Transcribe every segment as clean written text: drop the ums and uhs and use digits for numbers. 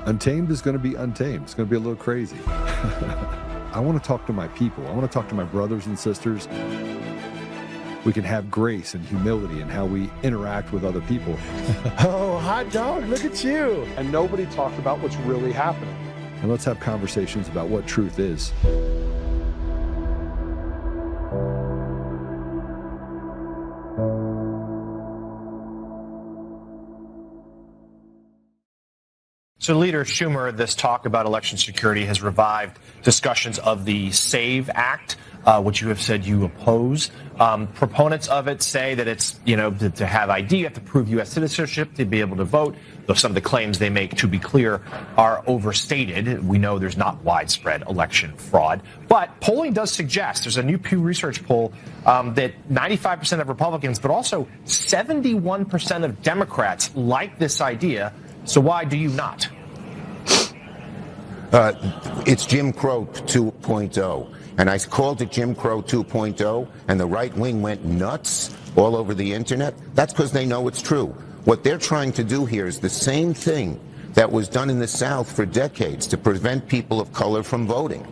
Untamed is going to be untamed. It's going to be a little crazy. I want to talk to my people. I want to talk to my brothers and sisters. We can have grace and humility in how we interact with other people. Oh, hot dog, look at you. And nobody talked about what's really happening. And let's have conversations about what truth is. So Leader Schumer, this talk about election security has revived discussions of the SAVE Act, which you have said you oppose. Proponents of it say that it's, to have ID, you have to prove U.S. citizenship to be able to vote. Though some of the claims they make, to be clear, are overstated. We know there's not widespread election fraud. But polling does suggest, there's a new Pew Research poll, that 95% of Republicans, but also 71% of Democrats like this idea. So why do you not? It's Jim Crow 2.0. And I called it Jim Crow 2.0, and the right wing went nuts all over the internet. That's because they know it's true. What they're trying to do here is the same thing that was done in the South for decades to prevent people of color from voting.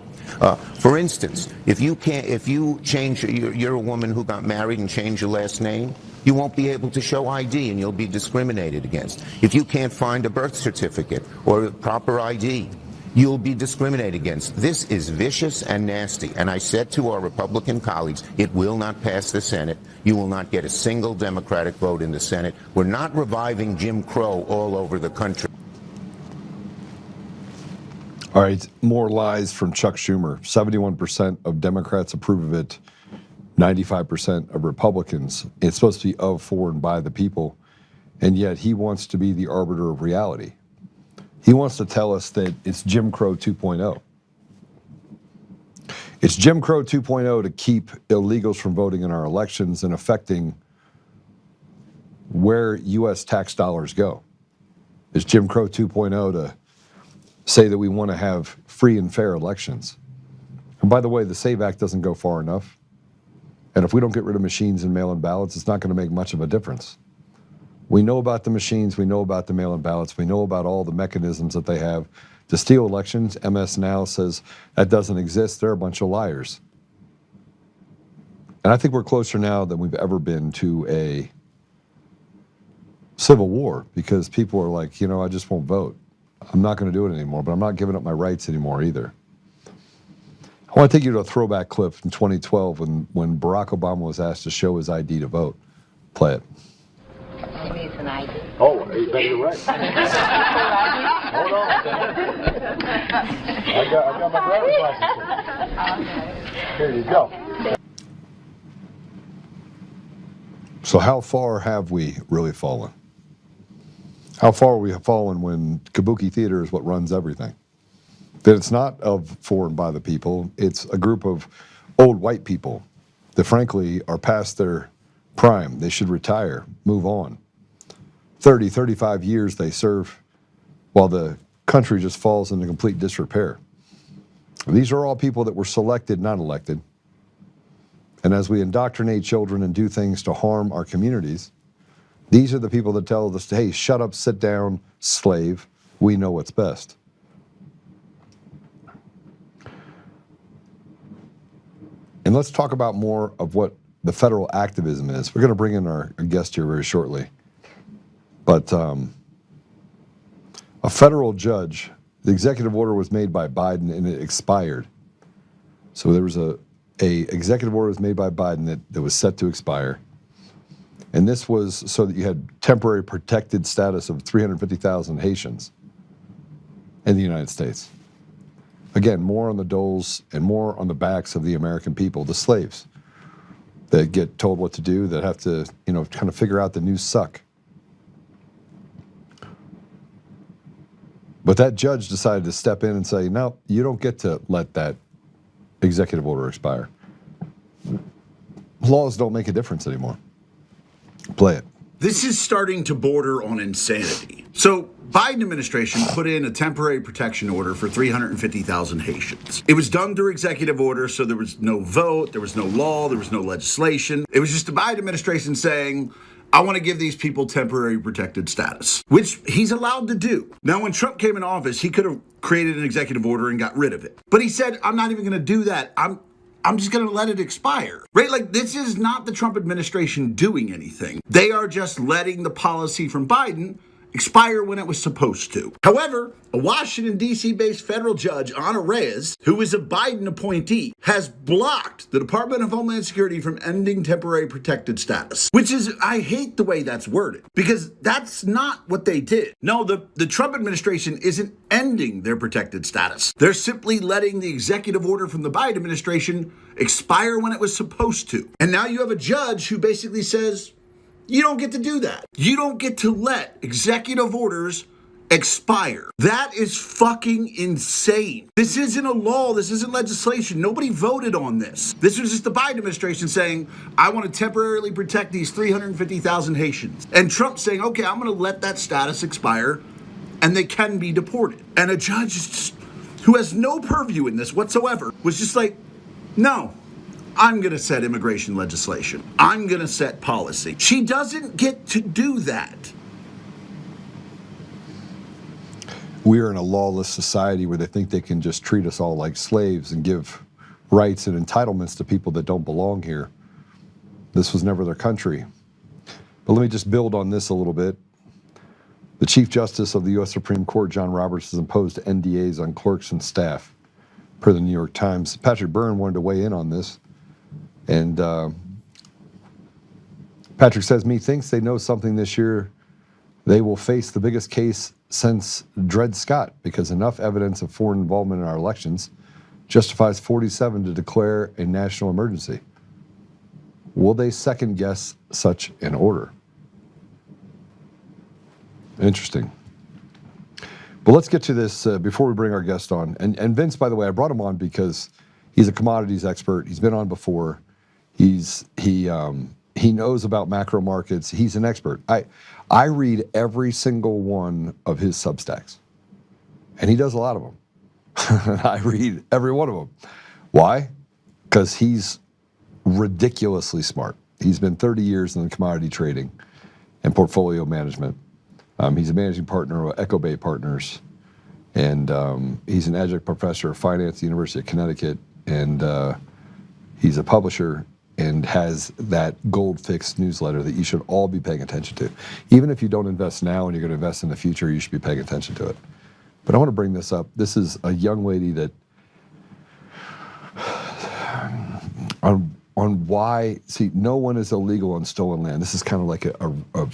For instance, if you change, you're a woman who got married and changed your last name, you won't be able to show ID and you'll be discriminated against. If you can't find a birth certificate or a proper ID, you'll be discriminated against. This is vicious and nasty. And I said to our Republican colleagues, it will not pass the Senate. You will not get a single Democratic vote in the Senate. We're not reviving Jim Crow all over the country. All right, more lies from Chuck Schumer. 71% of Democrats approve of it. 95% of Republicans. It's supposed to be of, for, and by the people. And yet he wants to be the arbiter of reality. He wants to tell us that it's Jim Crow 2.0. It's Jim Crow 2.0 to keep illegals from voting in our elections and affecting where U.S. tax dollars go. It's Jim Crow 2.0 to say that we want to have free and fair elections. And by the way, the SAVE Act doesn't go far enough. And if we don't get rid of machines and mail-in ballots, it's not going to make much of a difference. We know about the machines, we know about the mail-in ballots, we know about all the mechanisms that they have to steal elections. MS Now says that doesn't exist. They're a bunch of liars. And I think we're closer now than we've ever been to a civil war, because people are like, I just won't vote. I'm not going to do it anymore, but I'm not giving up my rights anymore either. I want to take you to a throwback clip from 2012 when Barack Obama was asked to show his ID to vote. Play it. He needs an ID. Oh, you bet you're right. Hold on. I got my driver's license. Here you go. So how far have we really fallen? How far we have fallen when Kabuki Theater is what runs everything? That it's not of, for, and by the people. It's a group of old white people that frankly are past their prime. They should retire, move on. 30, 35 years they serve while the country just falls into complete disrepair. These are all people that were selected, not elected. And as we indoctrinate children and do things to harm our communities, these are the people that tell us, hey, shut up, sit down, slave. We know what's best. And let's talk about more of what the federal activism is. We're going to bring in our guest here very shortly. But a federal judge, the executive order was made by Biden and it expired. So there was a executive order was made by Biden that was set to expire. And this was so that you had temporary protected status of 350,000 Haitians in the United States. Again, more on the doles and more on the backs of the American people, the slaves that get told what to do, that have to, kind of figure out the new suck. But that judge decided to step in and say, no, you don't get to let that executive order expire. Laws don't make a difference anymore. Play it. This is starting to border on insanity. So Biden administration put in a temporary protection order for 350,000 Haitians. It was done through executive order, so there was no vote, there was no law, there was no legislation. It was just the Biden administration saying, I want to give these people temporary protected status, which he's allowed to do. Now, when Trump came in office, he could have created an executive order and got rid of it. But he said, I'm not even going to do that. I'm just going to let it expire, right? Like, this is not the Trump administration doing anything. They are just letting the policy from Biden expire when it was supposed to. However, a Washington, D.C.-based federal judge, Ana Reyes, who is a Biden appointee, has blocked the Department of Homeland Security from ending temporary protected status, which is, I hate the way that's worded, because that's not what they did. No, the Trump administration isn't ending their protected status. They're simply letting the executive order from the Biden administration expire when it was supposed to. And now you have a judge who basically says, you don't get to do that. You don't get to let executive orders expire. That is fucking insane. This isn't a law. This isn't legislation. Nobody voted on this. This was just the Biden administration saying, I want to temporarily protect these 350,000 Haitians. And Trump saying, okay, I'm going to let that status expire and they can be deported. And a judge who has no purview in this whatsoever was just like, no. I'm going to set immigration legislation. I'm going to set policy. She doesn't get to do that. We are in a lawless society where they think they can just treat us all like slaves and give rights and entitlements to people that don't belong here. This was never their country. But let me just build on this a little bit. The Chief Justice of the U.S. Supreme Court, John Roberts, has imposed NDAs on clerks and staff, per the New York Times. Patrick Byrne wanted to weigh in on this. And Patrick says, methinks they know something this year. They will face the biggest case since Dred Scott, because enough evidence of foreign involvement in our elections justifies 47 to declare a national emergency. Will they second guess such an order? Interesting. But let's get to this before we bring our guest on. And Vince, by the way, I brought him on because he's a commodities expert. He's been on before. He knows about macro markets. He's an expert. I read every single one of his Substacks, and he does a lot of them. I read every one of them. Why? Because he's ridiculously smart. He's been 30 years in commodity trading and portfolio management. He's a managing partner of Echo Bay Partners, and he's an adjunct professor of finance at the University of Connecticut, and he's a publisher and has that Gold Fix newsletter that you should all be paying attention to. Even if you don't invest now and you're going to invest in the future, you should be paying attention to it. But I want to bring this up. This is a young lady that on why, see, no one is illegal on stolen land. This is kind of like a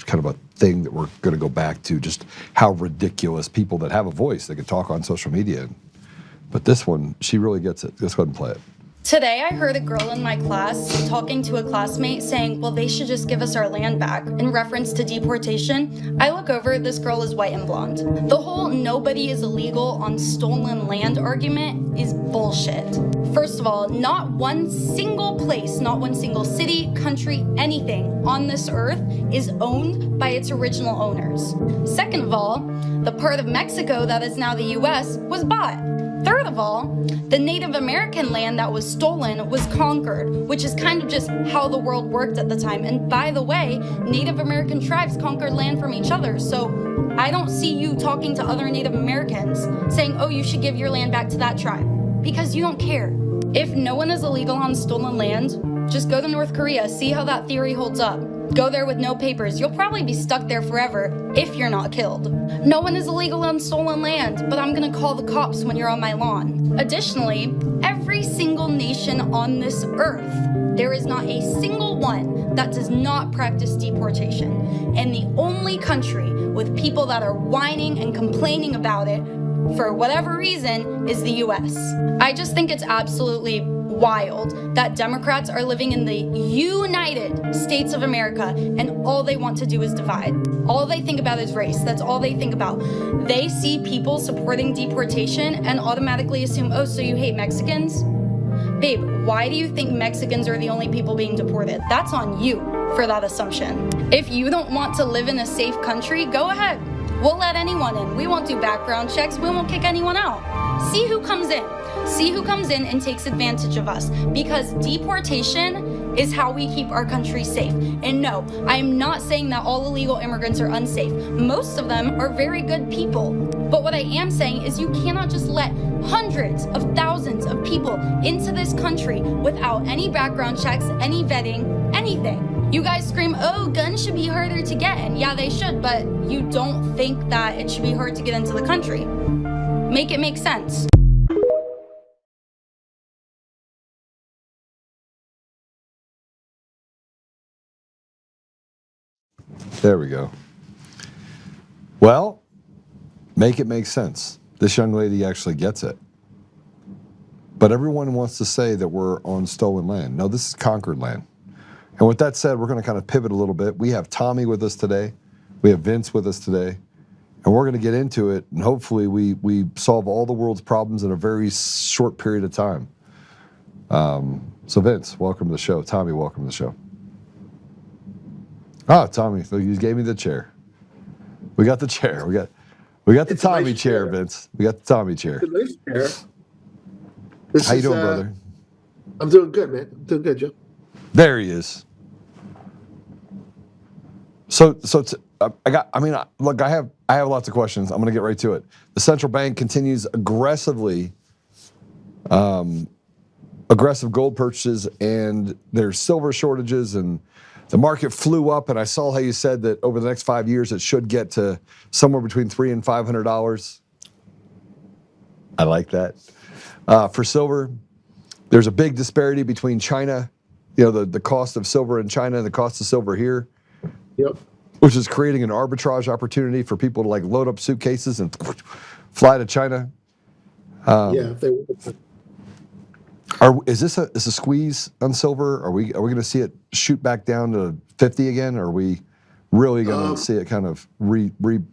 kind of a thing that we're going to go back to, just how ridiculous people that have a voice, they can talk on social media. But this one, she really gets it. Let's go ahead and play it. Today, I heard a girl in my class talking to a classmate saying, well, they should just give us our land back in reference to deportation. I look over, this girl is white and blonde. The whole nobody is illegal on stolen land argument is bullshit. First of all, not one single place, not one single city, country, anything on this earth is owned by its original owners. Second of all, the part of Mexico that is now the US was bought. Third of all, the Native American land that was stolen was conquered, which is kind of just how the world worked at the time. And by the way, Native American tribes conquered land from each other. So I don't see you talking to other Native Americans saying, oh, you should give your land back to that tribe, because you don't care. If no one is illegal on stolen land, just go to North Korea, see how that theory holds up. Go there with no papers. You'll probably be stuck there forever if you're not killed. No one is illegal on stolen land, but I'm gonna call the cops when you're on my lawn. Additionally, every single nation on this earth, there is not a single one that does not practice deportation. And the only country with people that are whining and complaining about it for whatever reason is the US. I just think it's absolutely wild that Democrats are living in the United States of America and all they want to do is divide. All they think about is race. That's all they think about. They see people supporting deportation and automatically assume, oh, so you hate Mexicans? Babe, why do you think Mexicans are the only people being deported? That's on you for that assumption. If you don't want to live in a safe country, go ahead. We'll let anyone in. We won't do background checks. We won't kick anyone out. See who comes in. See who comes in and takes advantage of us. Because deportation is how we keep our country safe. And no, I am not saying that all illegal immigrants are unsafe. Most of them are very good people. But what I am saying is you cannot just let hundreds of thousands of people into this country without any background checks, any vetting, anything. You guys scream, oh, guns should be harder to get. And yeah, they should, but you don't think that it should be hard to get into the country. Make it make sense. There we go. Well, make it make sense. This young lady actually gets it. But everyone wants to say that we're on stolen land. No, this is conquered land. And with that said, we're going to kind of pivot a little bit. We have Tommy with us today. We have Vince with us today. And we're going to get into it, and hopefully we solve all the world's problems in a very short period of time. So Vince, welcome to the show. Tommy, welcome to the show. Ah, Tommy, so you gave me the chair. We got the chair. We got the Tommy nice chair, Vince. We got the Tommy chair. It's a nice chair. How you doing, brother? I'm doing good, man. I'm doing good, Joe. There he is. So look, I have lots of questions. I'm going to get right to it. The central bank continues aggressive gold purchases, and there's silver shortages, and the market flew up. And I saw how you said that over the next 5 years it should get to somewhere between $300 and $500. I like that. For silver, there's a big disparity between China, the cost of silver in China and the cost of silver here. Yep. Which is creating an arbitrage opportunity for people to like load up suitcases and fly to China. Yeah. Is this a squeeze on silver? Are we going to see it shoot back down to 50 again? Or are we really going to see it kind of restabilize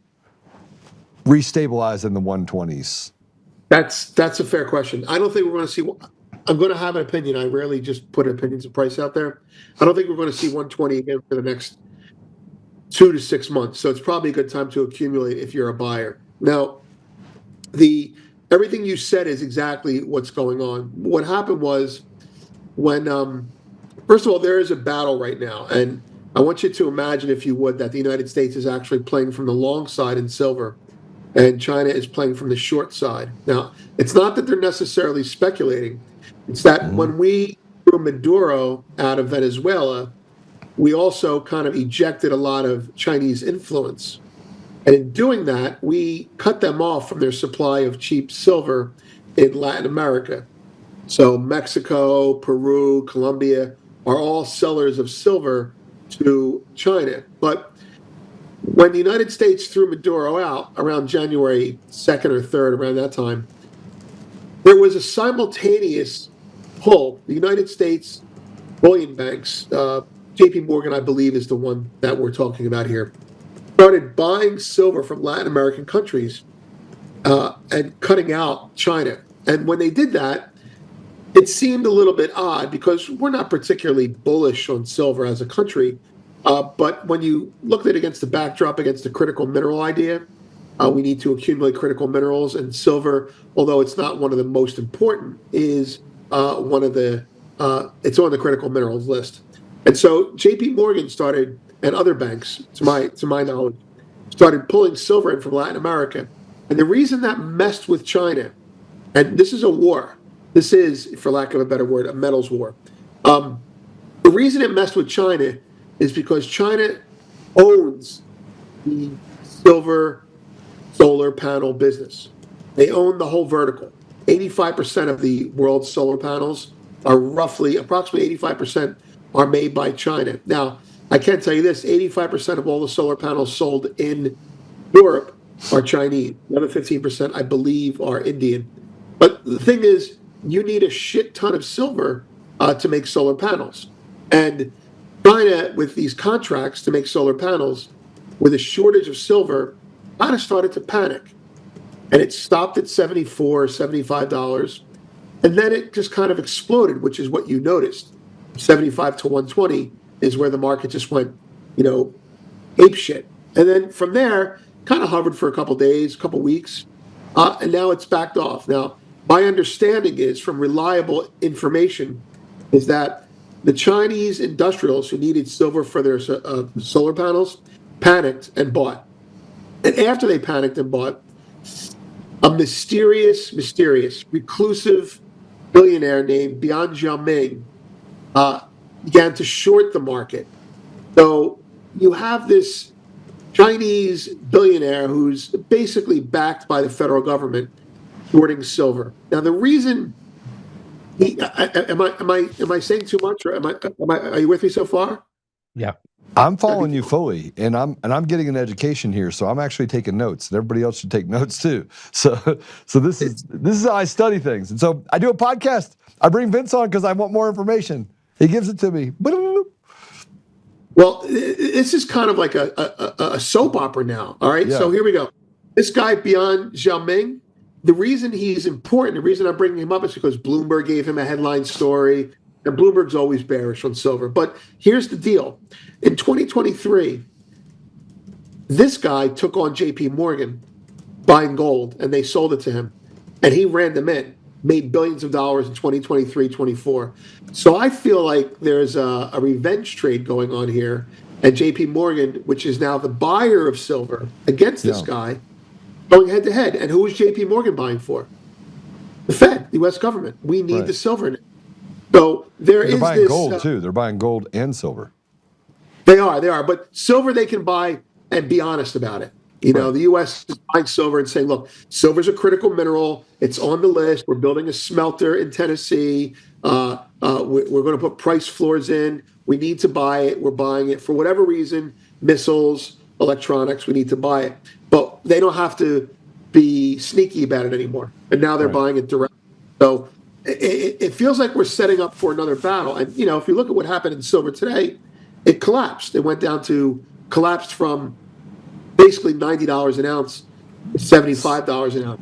in the 120s? That's a fair question. I don't think we're going to see. I'm going to have an opinion. I rarely just put opinions of price out there. I don't think we're going to see 120 again for the next 2 to 6 months. So it's probably a good time to accumulate if you're a buyer. Now, everything you said is exactly what's going on. What happened was when, first of all, there is a battle right now. And I want you to imagine, if you would, that the United States is actually playing from the long side in silver, and China is playing from the short side. Now, it's not that they're necessarily speculating. It's that when we threw Maduro out of Venezuela, we also kind of ejected a lot of Chinese influence. And in doing that, we cut them off from their supply of cheap silver in Latin America. So Mexico, Peru, Colombia are all sellers of silver to China. But when the United States threw Maduro out around January 2nd or 3rd, around that time, there was a simultaneous pull. The United States bullion banks, JP Morgan, I believe, is the one that we're talking about here, started buying silver from Latin American countries and cutting out China. And when they did that, it seemed a little bit odd because we're not particularly bullish on silver as a country. But when you look at it against the backdrop, against the critical mineral idea, we need to accumulate critical minerals, and silver, although it's not one of the most important, is one of the, it's on the critical minerals list. And so JP Morgan started, and other banks, to my knowledge, started pulling silver in from Latin America. And the reason that messed with China, and this is a war, this is, for lack of a better word, a metals war. The reason it messed with China is because China owns the silver solar panel business. They own the whole vertical. 85% of the world's solar panels are approximately 85% are made by China. Now, I can tell you this, 85% of all the solar panels sold in Europe are Chinese. The other 15%, I believe, are Indian. But the thing is, you need a shit ton of silver to make solar panels. And China, with these contracts to make solar panels, with a shortage of silver, kind of started to panic. And it stopped at $74, $75. And then it just kind of exploded, which is what you noticed. 75 to 120 is where the market just went, ape shit. And then from there, kind of hovered for a couple days, a couple weeks, and now it's backed off. Now, my understanding is, from reliable information, is that the Chinese industrials who needed silver for their solar panels panicked and bought. And after they panicked and bought, a mysterious, reclusive billionaire named Bian Jiaming began to short the market. So you have this Chinese billionaire who's basically backed by the federal government shorting silver. Now, the reason am I saying too much, or are you with me so far? Yeah. I'm following you fully, and I'm getting an education here, so I'm actually taking notes, and everybody else should take notes too. So this is how I study things, and so I do a podcast. I bring Vince on because I want more information. He gives it to me. Well, this is kind of like a soap opera now. All right, So here we go. This guy Bian Jiaming, the reason he's important, the reason I'm bringing him up is because Bloomberg gave him a headline story. And Bloomberg's always bearish on silver. But here's the deal. In 2023, this guy took on JP Morgan buying gold, and they sold it to him. And he ran them in, made billions of dollars in 2023, 24. So I feel like there's a revenge trade going on here. And JP Morgan, which is now the buyer of silver against this guy, going head to head. And who is JP Morgan buying for? The Fed, the U.S. government. We need the silver. So they're buying gold too. They're buying gold and silver. They are. But silver they can buy and be honest about it. You know, the U.S. is buying silver and saying, look, silver's a critical mineral. It's on the list. We're building a smelter in Tennessee. We're going to put price floors in. We need to buy it. We're buying it for whatever reason, missiles, electronics, we need to buy it. But they don't have to be sneaky about it anymore. And now they're buying it directly. So it feels like we're setting up for another battle. And, you know, if you look at what happened in silver today, it collapsed. It went down to, collapsed from basically $90 an ounce to $75 an ounce.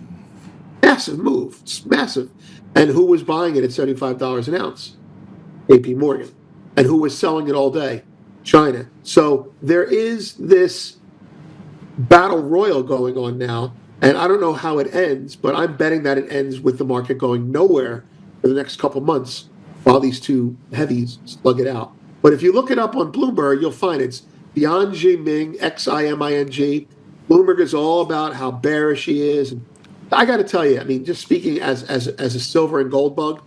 Massive move. It's massive. And who was buying it at $75 an ounce? JP Morgan. And who was selling it all day? China. So there is this battle royal going on now. And I don't know how it ends, but I'm betting that it ends with the market going nowhere for the next couple months while these two heavies slug it out. But if you look it up on Bloomberg, you'll find it's Bian Jiaming, Ximing. Bloomberg is all about how bearish he is. And I got to tell you, I mean, just speaking as a silver and gold bug,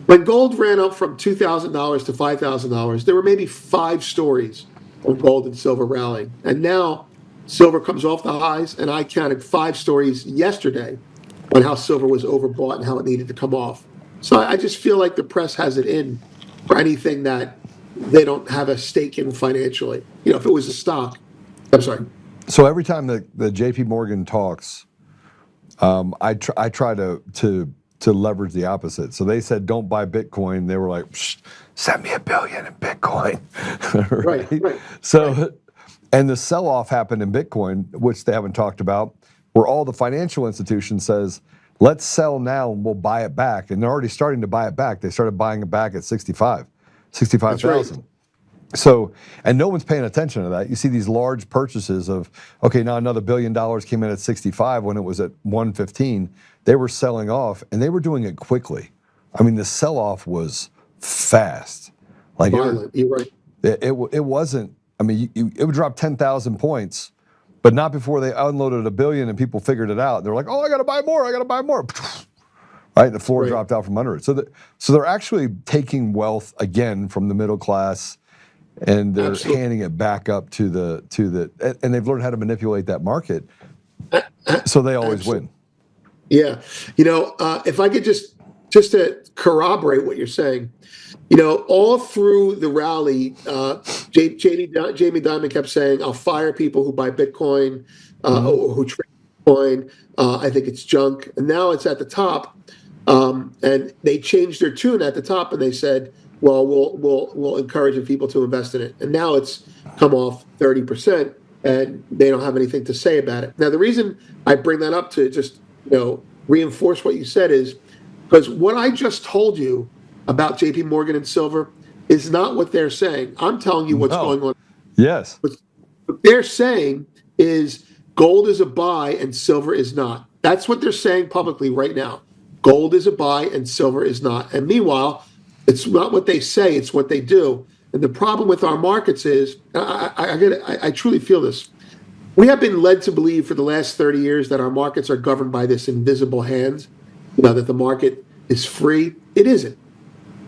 when gold ran up from $2,000 to $5,000, there were maybe 5 stories on gold and silver rallying. And now silver comes off the highs, and I counted 5 stories yesterday on how silver was overbought and how it needed to come off. So I just feel like the press has it in for anything that they don't have a stake in financially. You know, if it was a stock, I'm sorry. So every time the JP Morgan talks, I try to leverage the opposite. So they said, don't buy Bitcoin. They were like, send me $1 billion in Bitcoin. Right. So, and the sell-off happened in Bitcoin, which they haven't talked about, where all the financial institutions says, let's sell now and we'll buy it back. And they're already starting to buy it back. They started buying it back at 65,000. Right. So, and no one's paying attention to that. You see these large purchases of, okay, now another $1 billion came in at 65 when it was at 115. They were selling off, and they were doing it quickly. I mean, the sell-off was fast. Like violent. You're right. It wasn't. I mean, it would drop 10,000 points, but not before they unloaded $1 billion and people figured it out. They're like, oh, I got to buy more. Right, the floor dropped out from under it. So they're actually taking wealth again from the middle class, and they're handing it back up to the and they've learned how to manipulate that market, so they always win. Yeah, you know, if I could just to corroborate what you're saying, you know, all through the rally, Jamie Dimon kept saying, "I'll fire people who buy Bitcoin or who trade Bitcoin. I think it's junk." And now it's at the top, and they changed their tune at the top, and they said, well, we'll encourage people to invest in it. And now it's come off 30%, and they don't have anything to say about it. Now, the reason I bring that up to just, you know, reinforce what you said is because what I just told you about JP Morgan and silver is not what they're saying. I'm telling you what's going on. Yes. What they're saying is gold is a buy and silver is not. That's what they're saying publicly right now. Gold is a buy and silver is not. And meanwhile, It's not what they say, it's what they do. And the problem with our markets is, I truly feel this. We have been led to believe for the last 30 years that our markets are governed by this invisible hand, that the market is free. It isn't.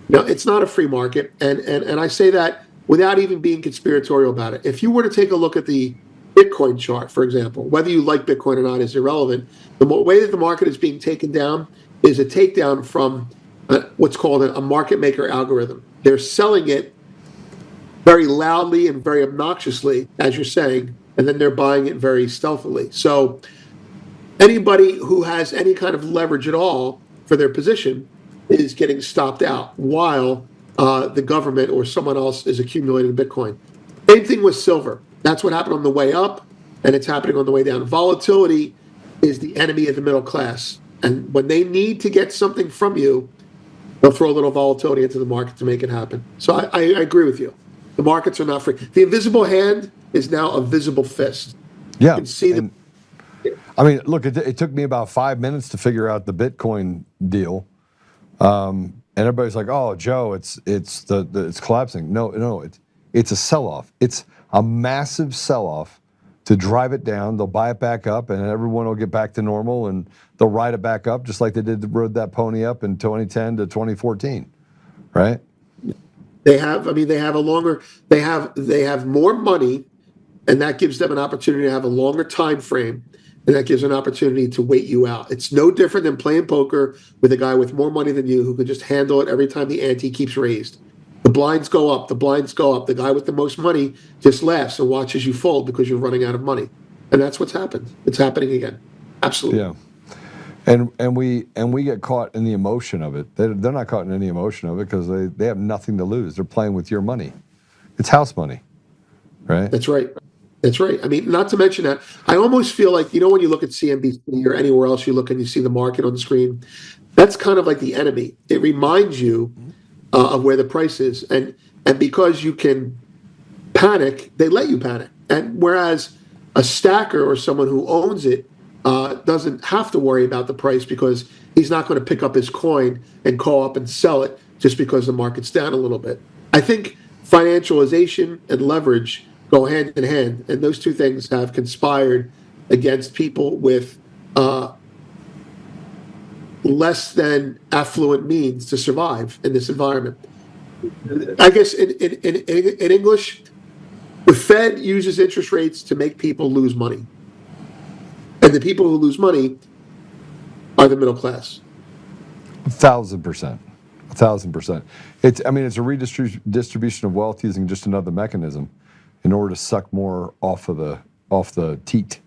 No, it's not a free market. And I say that without even being conspiratorial about it. If you were to take a look at the Bitcoin chart, for example, whether you like Bitcoin or not is irrelevant. The way that the market is being taken down is a takedown from what's called a market maker algorithm. They're selling it very loudly and very obnoxiously, as you're saying, and then they're buying it very stealthily. So anybody who has any kind of leverage at all for their position is getting stopped out while the government or someone else is accumulating Bitcoin. Same thing with silver. That's what happened on the way up, and it's happening on the way down. Volatility is the enemy of the middle class. And when they need to get something from you, they'll throw a little volatility into the market to make it happen. So I agree with you. The markets are not free. The invisible hand is now a visible fist. Yeah. You can see I mean, look, it took me about 5 minutes to figure out the Bitcoin deal. And everybody's like, "Oh, Joe, it's collapsing." No, it's a sell-off. It's a massive sell-off to drive it down. They'll buy it back up, and everyone will get back to normal, and they'll ride it back up just like they rode that pony up in 2010 to 2014, right? They have more money, and that gives them an opportunity to have a longer time frame, and that gives an opportunity to wait you out. It's no different than playing poker with a guy with more money than you who can just handle it every time the ante keeps raised. The blinds go up, the blinds go up. The guy with the most money just laughs and watches you fold because you're running out of money. And that's what's happened. It's happening again. Absolutely. Yeah. And we get caught in the emotion of it. They're not caught in any emotion of it because they have nothing to lose. They're playing with your money. It's house money, right? That's right. That's right. I mean, not to mention that I almost feel like, when you look at CNBC or anywhere else you look and you see the market on the screen, that's kind of like the enemy. It reminds you of where the price is. And because you can panic, they let you panic. And whereas a stacker or someone who owns it doesn't have to worry about the price because he's not going to pick up his coin and call up and sell it just because the market's down a little bit. I think financialization and leverage go hand in hand, and those two things have conspired against people with less than affluent means to survive in this environment. I guess in English, the Fed uses interest rates to make people lose money. And the people who lose money are the middle class. 1,000%. 1,000%. It's a redistribution of wealth using just another mechanism in order to suck more off the teat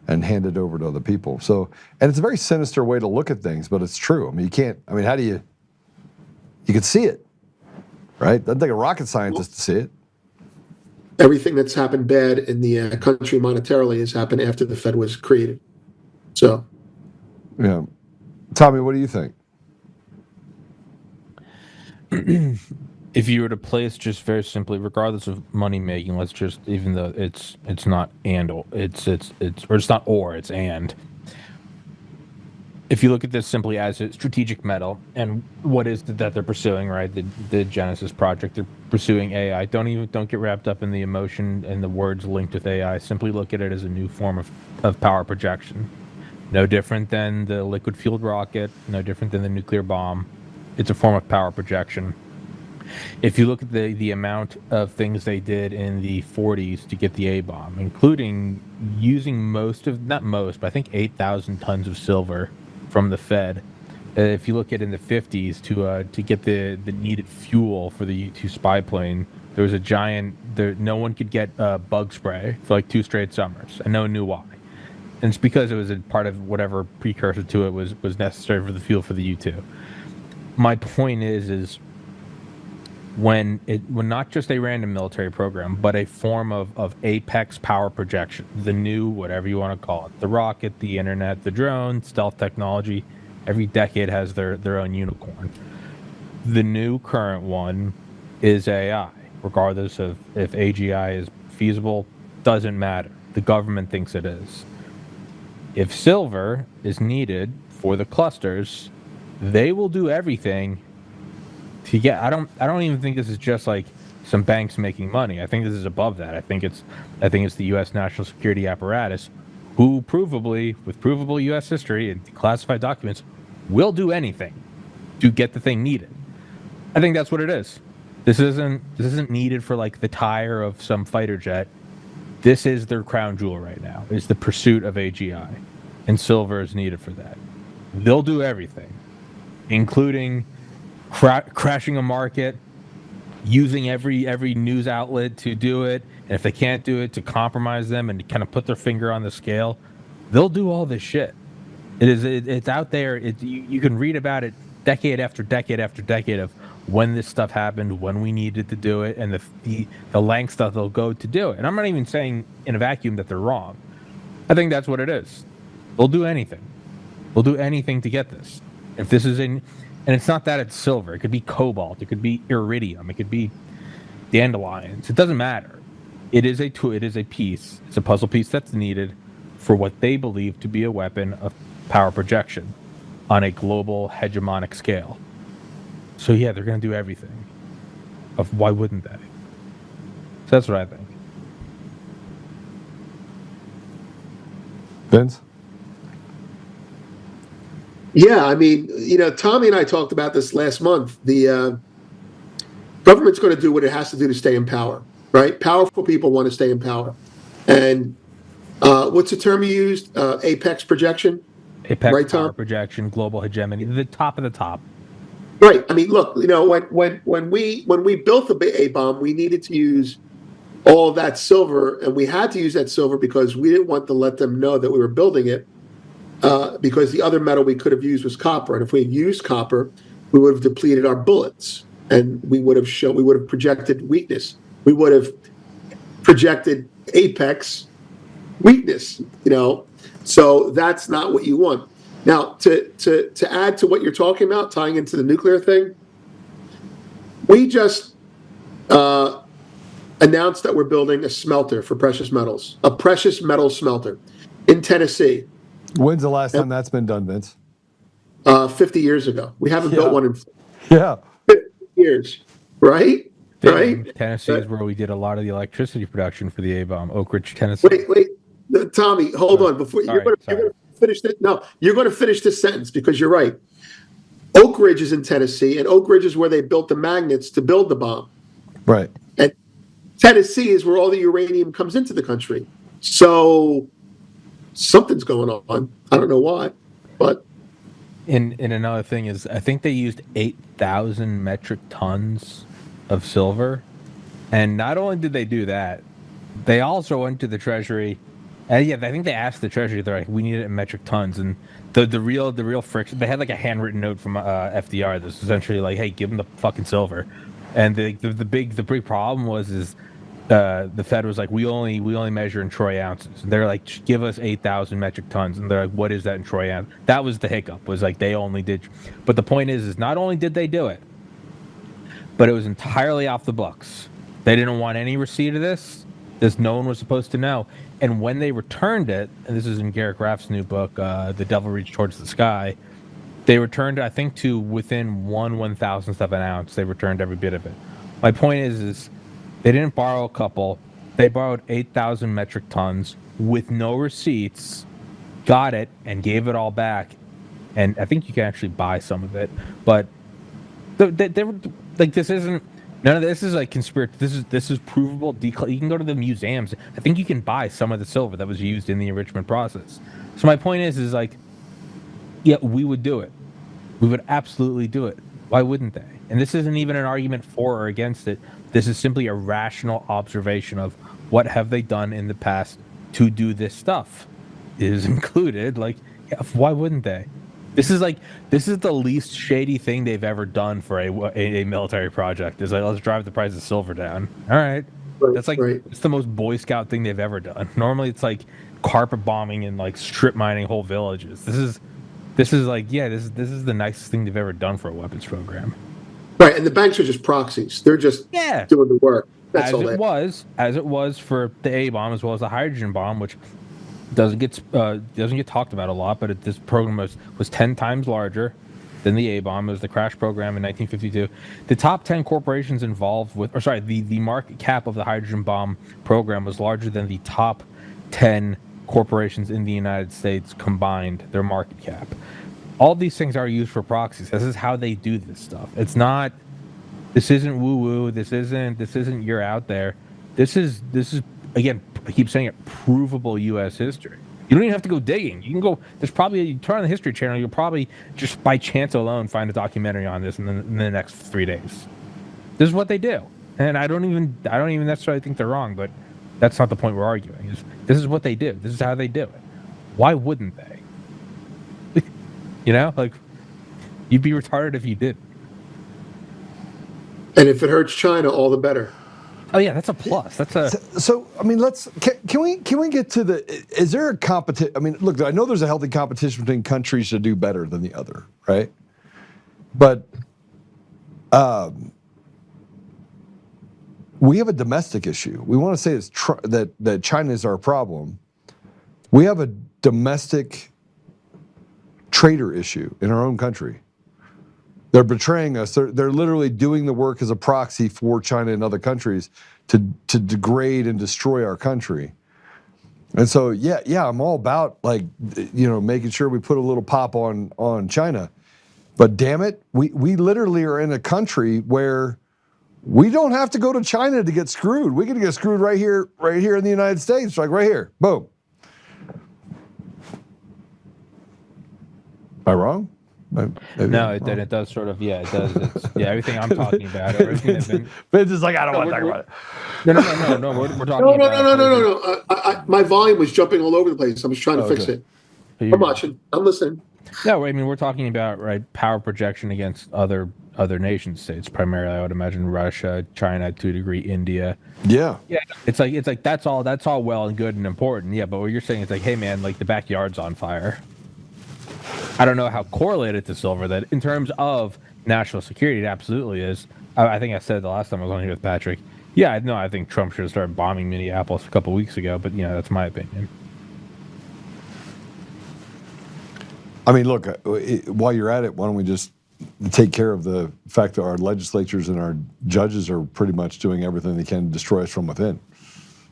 and hand it over to other people. So, and it's a very sinister way to look at things, but it's true. I mean, how do you can see it, right? Doesn't take a rocket scientist to see it. Everything that's happened bad in the country monetarily has happened after the Fed was created. So, yeah. Tommy, what do you think? If you were to place just very simply, regardless of money making, let's just, even though it's not it's not or, it's and. If you look at this simply as a strategic metal and what is it that they're pursuing, right? The Genesis project, they're pursuing AI. Don't get wrapped up in the emotion and the words linked with AI. Simply look at it as a new form of power projection. No different than the liquid fueled rocket, no different than the nuclear bomb. It's a form of power projection. If you look at the amount of things they did in the 40s to get the A-bomb, including using not most, but I think 8,000 tons of silver from the Fed. If you look at in the 50s to get the needed fuel for the U-2 spy plane, there was no one could get bug spray for like 2 straight summers, and no one knew why. And it's because it was a part of whatever precursor to it was necessary for the fuel for the U-2. My point is when not just a random military program, but a form of apex power projection, the new, whatever you want to call it, the rocket, the internet, the drone, stealth technology, every decade has their own unicorn. The new current one is AI, regardless of if AGI is feasible, doesn't matter. The government thinks it is. If silver is needed for the clusters, they will do everything to get. I don't even think this is just like some banks making money. I think this is above that. I think it's the U.S. national security apparatus, who provably, with provable U.S. history and classified documents, will do anything to get the thing needed. I think that's what it is. This isn't needed for like the tire of some fighter jet. This is their crown jewel right now. Is the pursuit of AGI, and silver is needed for that. They'll do everything, including crashing a market, using every news outlet to do it, and if they can't do it, to compromise them and kind of put their finger on the scale. They'll do all this shit. It's out there. You can read about it decade after decade after decade of when this stuff happened, when we needed to do it, and the lengths that they'll go to do it. And I'm not even saying in a vacuum that they're wrong. I think that's what it is. They'll do anything. They'll do anything to get this. If this is in, and it's not that it's silver. It could be cobalt. It could be iridium. It could be dandelions. It doesn't matter. It is a tool. It is a piece. It's a puzzle piece that's needed for what they believe to be a weapon of power projection on a global hegemonic scale. So yeah, they're going to do everything. Why wouldn't they? So that's what I think. Vince? Yeah, I mean, Tommy and I talked about this last month. The government's going to do what it has to do to stay in power, right? Powerful people want to stay in power. And what's the term you used? Apex projection? Apex right, power Tom? projection, global hegemony, the top of the top. Right. I mean, look, when we built the A-bomb, we needed to use all of that silver, and we had to use that silver because we didn't want to let them know that we were building it, because the other metal we could have used was copper. And if we had used copper, we would have depleted our bullets, and we would have projected weakness. We would have projected apex weakness, So that's not what you want. Now, to add to what you're talking about, tying into the nuclear thing, we just announced that we're building a smelter for precious metals, a precious metal smelter in Tennessee. When's the last time that's been done, Vince? 50 years ago. We haven't built one in 50 years, right? Right? Tennessee is where we did a lot of the electricity production for the A-bomb, Oak Ridge, Tennessee. Wait, Tommy, hold on. Before you're going to finish this. No, you're going to finish this sentence because you're right. Oak Ridge is in Tennessee, and Oak Ridge is where they built the magnets to build the bomb. Right. And Tennessee is where all the uranium comes into the country. So something's going on. I don't know why, but. And another thing is, I think they used 8,000 metric tons of silver. And not only did they do that, they also went to the Treasury. I think they asked the Treasury, they're like, we need it in metric tons. And the real friction, they had like a handwritten note from FDR that's essentially like, hey, give them the fucking silver. And the big problem was the Fed was like, we only measure in troy ounces. And they're like, give us 8,000 metric tons. And they're like, what is that in troy ounces? That was the hiccup, was like they only did. But the point is not only did they do it, but it was entirely off the books. They didn't want any receipt of this. No one was supposed to know. And when they returned it, and this is in Garrett Graff's new book, The Devil Reached Towards the Sky, they returned, I think, to within 1/1000th of an ounce. They returned every bit of it. My point is they didn't borrow a couple. They borrowed 8,000 metric tons with no receipts, got it, and gave it all back. And I think you can actually buy some of it. But they were like, this isn't. None of this is like conspiracy. This is provable. You can go to the museums. I think you can buy some of the silver that was used in the enrichment process. So my point is like, yeah, we would do it. We would absolutely do it. Why wouldn't they? And this isn't even an argument for or against it. This is simply a rational observation of what have they done in the past to do this stuff. It is included. Like, yeah, why wouldn't they? This is the least shady thing they've ever done for a military project. Is like, let's drive the price of silver down. All right. That's like, it's the most Boy Scout thing they've ever done. Normally it's like carpet bombing and like strip mining whole villages. This is like, yeah, this is the nicest thing they've ever done for a weapons program. Right. And the banks are just proxies. They're just doing the work. That's all. As it was for the A-bomb as well as the hydrogen bomb, which doesn't get talked about a lot, but this program was 10 times larger, then the A-bomb. It was the crash program in 1952. The top 10 corporations involved with, the market cap of the hydrogen bomb program was larger than the top 10 corporations in the United States combined, their market cap. All these things are used for proxies. This is how they do this stuff. It's not, this isn't woo-woo. This isn't you're out there. This is again, I keep saying it, provable U.S. history. You don't even have to go digging. You can go, you turn on the History Channel, you'll probably just by chance alone find a documentary on this in the next 3 days. This is what they do. And I don't even necessarily think they're wrong, but that's not the point we're arguing. This is what they do. This is how they do it. Why wouldn't they? You'd be retarded if you did. And if it hurts China, all the better. Oh yeah, that's a plus. That's a. So I mean, can we get to the? Is there a competition? I mean, look, I know there's a healthy competition between countries to do better than the other, right? But we have a domestic issue. We want to say that China is our problem. We have a domestic traitor issue in our own country. They're betraying us. They're literally doing the work as a proxy for China and other countries to degrade and destroy our country. And so, yeah, I'm all about making sure we put a little pop on China. But damn it, we literally are in a country where we don't have to go to China to get screwed. We can get screwed right here in the United States, like right here. Boom. Am I wrong? No, it does sort of, it does. Everything I'm talking about. Vince is like, I don't want to talk about it. No, we're talking about. No. My volume was jumping all over the place. I was trying to fix it. I'm watching. I'm listening. No, I mean, we're talking about, power projection against other nation states, primarily, I would imagine Russia, China, to a degree, India. Yeah. Yeah. It's like that's all well and good and important. Yeah, but what you're saying is like, hey man, like the backyard's on fire. I don't know how correlated to silver that in terms of national security, it absolutely is. I think I said the last time I was on here with Patrick. Yeah, no, I think Trump should have started bombing Minneapolis a couple weeks ago, but that's my opinion. I mean, look, while you're at it, why don't we just take care of the fact that our legislatures and our judges are pretty much doing everything they can to destroy us from within.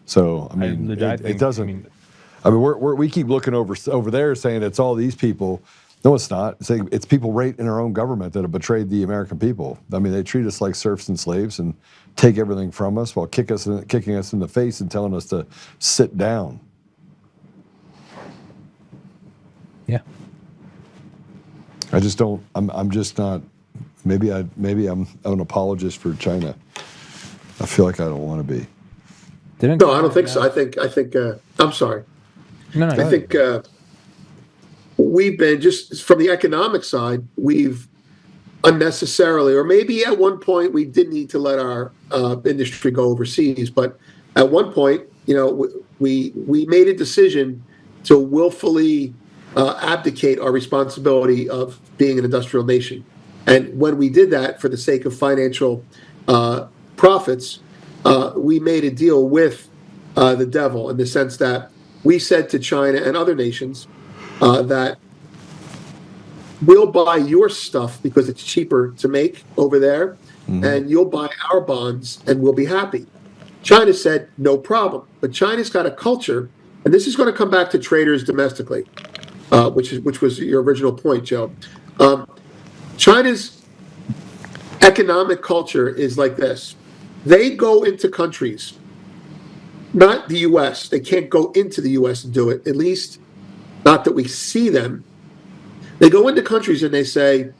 So, I mean, it doesn't. We keep looking over there saying it's all these people. No, it's not. It's people right in our own government that have betrayed the American people. I mean, they treat us like serfs and slaves and take everything from us while kicking us in the face and telling us to sit down. Yeah. I just don't. I'm just not. Maybe I'm an apologist for China. I feel like I don't want to be. No, I don't think so. I think. I'm sorry. No, I think we've been, just from the economic side, we've unnecessarily, or maybe at one point we did need to let our industry go overseas, but at one point, we made a decision to willfully abdicate our responsibility of being an industrial nation. And when we did that for the sake of financial profits, we made a deal with the devil, in the sense that we said to China and other nations that we'll buy your stuff because it's cheaper to make over there, and you'll buy our bonds and we'll be happy. China said, no problem. But China's got a culture, and this is going to come back to traders domestically, which was your original point, Joe. China's economic culture is like this. They go into countries, not the U.S. They can't go into the U.S. and do it, at least not that we see them. They go into countries and they say,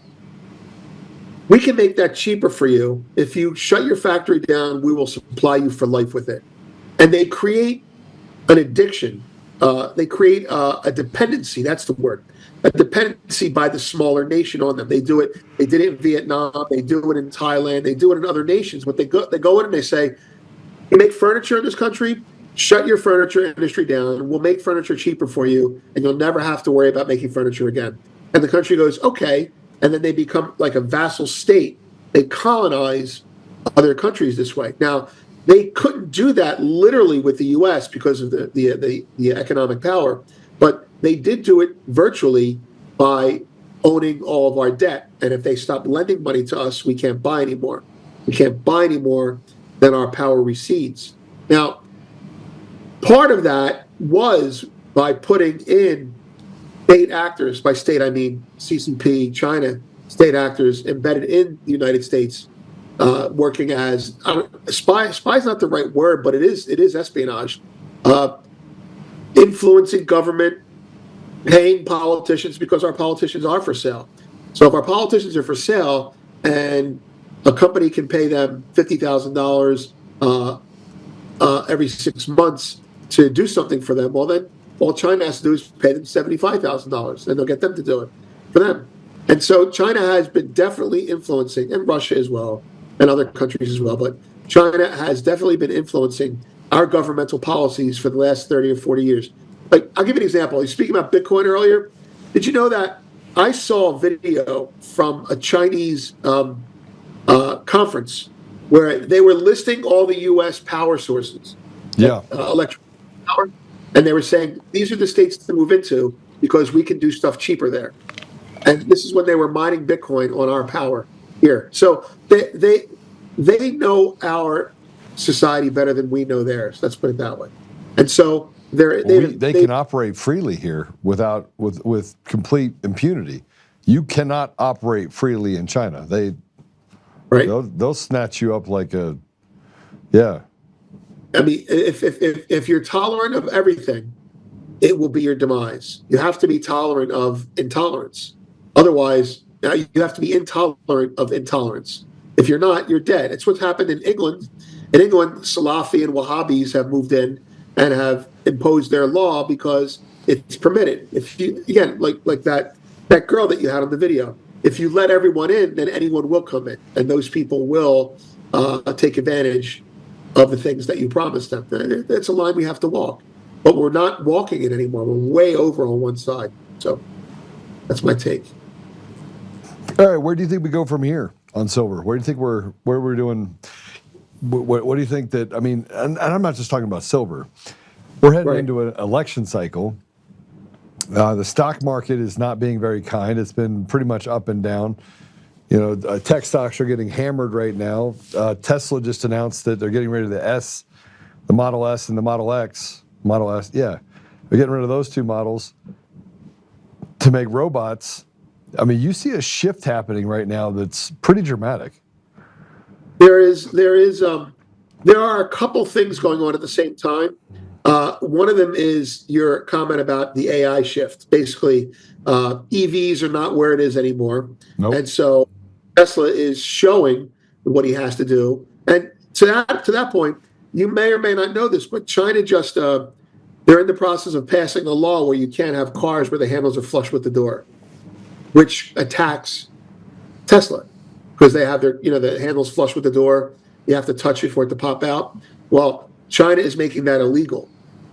we can make that cheaper for you. If you shut your factory down, we will supply you for life with it. And they create an addiction. They create a dependency. That's the word. A dependency by the smaller nation on them. They do it. They did it in Vietnam. They do it in Thailand. They do it in other nations. But they go in and they say, you make furniture in this country, shut your furniture industry down. We'll make furniture cheaper for you, and you'll never have to worry about making furniture again. And the country goes, okay. And then they become like a vassal state. They colonize other countries this way. Now, they couldn't do that literally with the U.S. because of the economic power, but they did do it virtually by owning all of our debt. And if they stop lending money to us, we can't buy anymore. We can't buy anymore, then our power recedes. Now, part of that was by putting in state actors, by state I mean CCP, China, state actors embedded in the United States, working as spy is not the right word, but it is espionage, influencing government, paying politicians, because our politicians are for sale. So if our politicians are for sale and a company can pay them $50,000 every 6 months to do something for them, well then all China has to do is pay them $75,000 and they'll get them to do it for them. And so China has been definitely influencing, and Russia as well, and other countries as well, but China has definitely been influencing our governmental policies for the last 30 or 40 years. Like, I'll give you an example. You were speaking about Bitcoin earlier. Did you know that I saw a video from a Chinese conference where they were listing all the U.S. power sources, electric power, and they were saying these are the states to move into because we can do stuff cheaper there. And this is when they were mining Bitcoin on our power here. So they know our society better than we know theirs. Let's put it that way. And so they can operate freely here with complete impunity. You cannot operate freely in China. They'll snatch you up like a I mean, if you're tolerant of everything, it will be your demise. You have to be tolerant of intolerance. Otherwise, you have to be intolerant of intolerance. If you're not, you're dead. It's what's happened in England. In England, Salafi and Wahhabis have moved in and have imposed their law because it's permitted. If you, again, like that girl that you had on the video, if you let everyone in, then anyone will come in, and those people will take advantage of the things that you promised them. It's a line we have to walk, but we're not walking it anymore. We're way over on one side. So that's my take. All right, where do you think we go from here on silver? Where do you think where we're doing? What do you think that? I mean, and I'm not just talking about silver. We're heading into an election cycle. The stock market is not being very kind. It's been pretty much up and down. You know, tech stocks are getting hammered right now. Tesla just announced that they're getting rid of the Model S and the Model X. Model S, yeah. They're getting rid of those two models to make robots. I mean, you see a shift happening right now that's pretty dramatic. There are a couple things going on at the same time. One of them is your comment about the AI shift. Basically, EVs are not where it is anymore. Nope. And so Tesla is showing what he has to do. And to that point, you may or may not know this, but China just, they're in the process of passing a law where you can't have cars where the handles are flush with the door, which attacks Tesla because they have the handles flush with the door. You have to touch it for it to pop out. Well, China is making that illegal.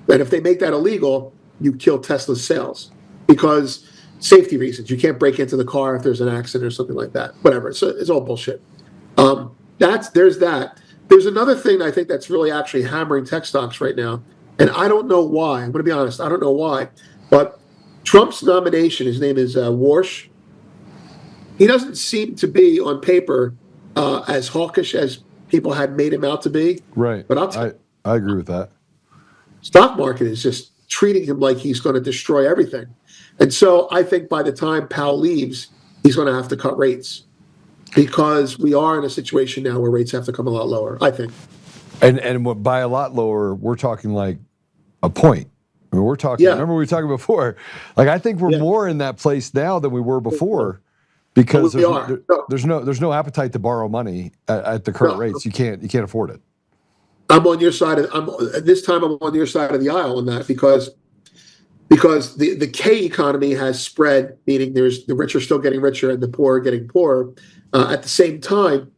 And if they make that illegal, you kill Tesla's sales because safety reasons. You can't break into the car if there's an accident or something like that. Whatever. It's all bullshit. There's that. There's another thing I think that's really actually hammering tech stocks right now. And I don't know why. I'm going to be honest. I don't know why. But Trump's nomination, his name is Warsh. He doesn't seem to be on paper as hawkish as people had made him out to be. Right. But I agree with that. Stock market is just treating him like he's going to destroy everything. And so I think by the time Powell leaves, he's going to have to cut rates because we are in a situation now where rates have to come a lot lower, I think. And by a lot lower, we're talking like a point. I mean, we're talking, remember we were talking before, like I think we're more in that place now than we were before because there's no appetite to borrow money at the current rates. You can't afford it. I'm on your side. I'm on your side of the aisle on that because the K economy has spread, meaning there's the rich are still getting richer and the poor are getting poorer. At the same time,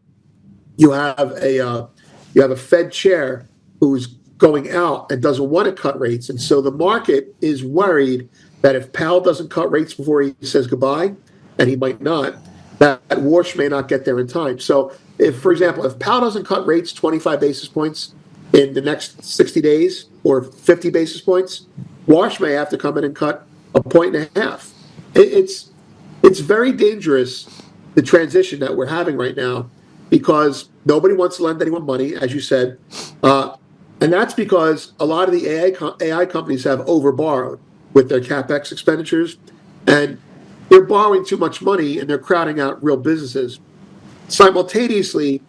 you have a Fed chair who's going out and doesn't want to cut rates, and so the market is worried that if Powell doesn't cut rates before he says goodbye, and he might not, that Warsh may not get there in time. So, for example, if Powell doesn't cut rates 25 basis points in the next 60 days or 50 basis points, Warsh may have to come in and cut 1.5 points. It's very dangerous, the transition that we're having right now, because nobody wants to lend anyone money, as you said. And that's because a lot of the AI companies have overborrowed with their CapEx expenditures, and they're borrowing too much money and they're crowding out real businesses. Simultaneously,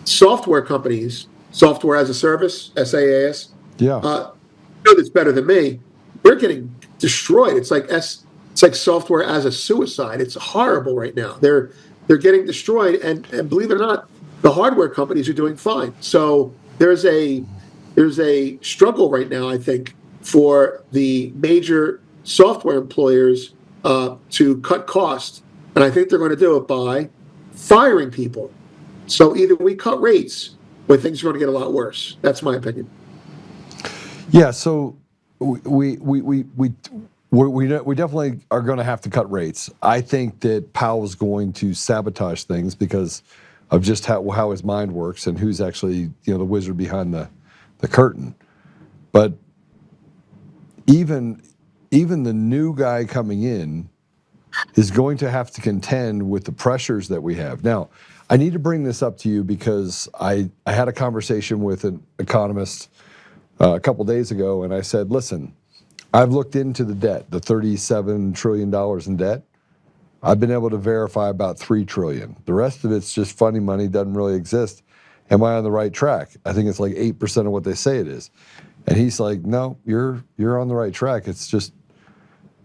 software companies, software as a service, SaaS, Yeah. you know this better than me, they're getting destroyed. It's like software as a suicide. It's horrible right now. They're getting destroyed, and believe it or not, the hardware companies are doing fine. So there's a struggle right now, I think, for the major software employers to cut costs, and I think they're going to do it by firing people. So either we cut rates, or things are going to get a lot worse. That's my opinion. Yeah. So we definitely are going to have to cut rates. I think that Powell's going to sabotage things because of just how his mind works and who's actually the wizard behind the curtain. But even the new guy coming in is going to have to contend with the pressures that we have. Now, I need to bring this up to you because I had a conversation with an economist a couple days ago, and I said, listen, I've looked into the debt, the $37 trillion in debt. I've been able to verify about $3 trillion. The rest of it's just funny money, doesn't really exist. Am I on the right track? I think it's like 8% of what they say it is. And he's like, no, you're on the right track. It's just,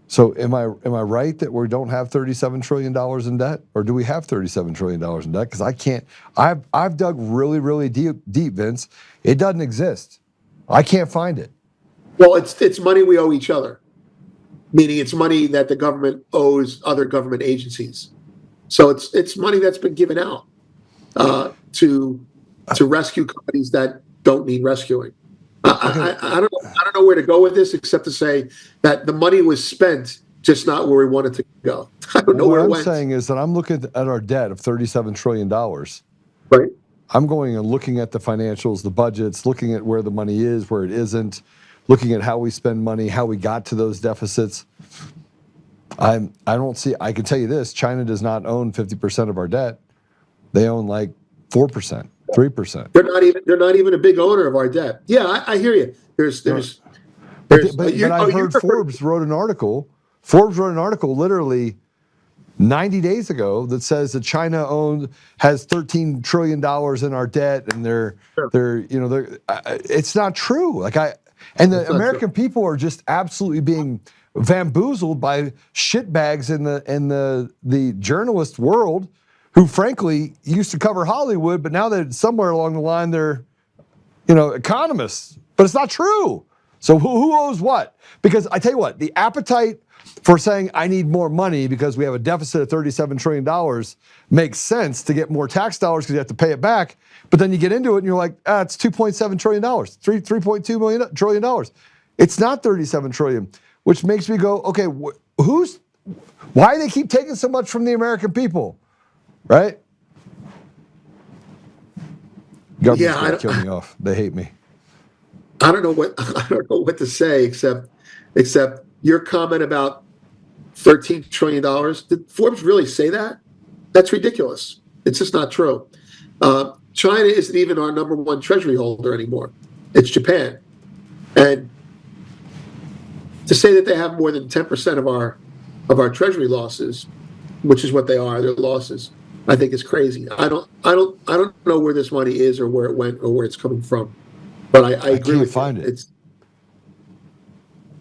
so am I right that we don't have $37 trillion in debt? Or do we have $37 trillion in debt? Because I can't, I've dug really, really deep, Vince. It doesn't exist. I can't find it. Well, it's money we owe each other, meaning it's money that the government owes other government agencies. So it's money that's been given out to rescue companies that don't need rescuing. I don't know where to go with this except to say that the money was spent, just not where we wanted to go. I don't know where it went. What I'm saying is that I'm looking at our debt of $37 trillion. Right. I'm going and looking at the financials, the budgets, looking at where the money is, where it isn't, looking at how we spend money, how we got to those deficits. I don't see, I can tell you this, China does not own 50% of our debt. They own like 4%, 3%. They're not even a big owner of our debt. Yeah, I hear you. But I heard Forbes wrote an article literally 90 days ago that says that China has $13 trillion in our debt, and it's not true. And the American people are just absolutely being bamboozled by shitbags in the journalist world, who frankly used to cover Hollywood, but now that somewhere along the line they're economists. But it's not true. So who owes what? Because I tell you what, the appetite for saying I need more money because we have a deficit of $37 trillion makes sense to get more tax dollars because you have to pay it back. But then you get into it and you're like, it's $2.7 trillion, $3.2 trillion. It's not $37 trillion, which makes me go, okay, why do they keep taking so much from the American people, right? Government's gonna kill me off. They hate me. I don't know what to say except your comment about $13 trillion. Did Forbes really say that? That's ridiculous. It's just not true. China isn't even our number one treasury holder anymore. It's Japan. And to say that they have more than 10% of our treasury losses, which is what they are, their losses, I think is crazy. I don't know where this money is or where it went or where it's coming from. But I agree with you. Find it.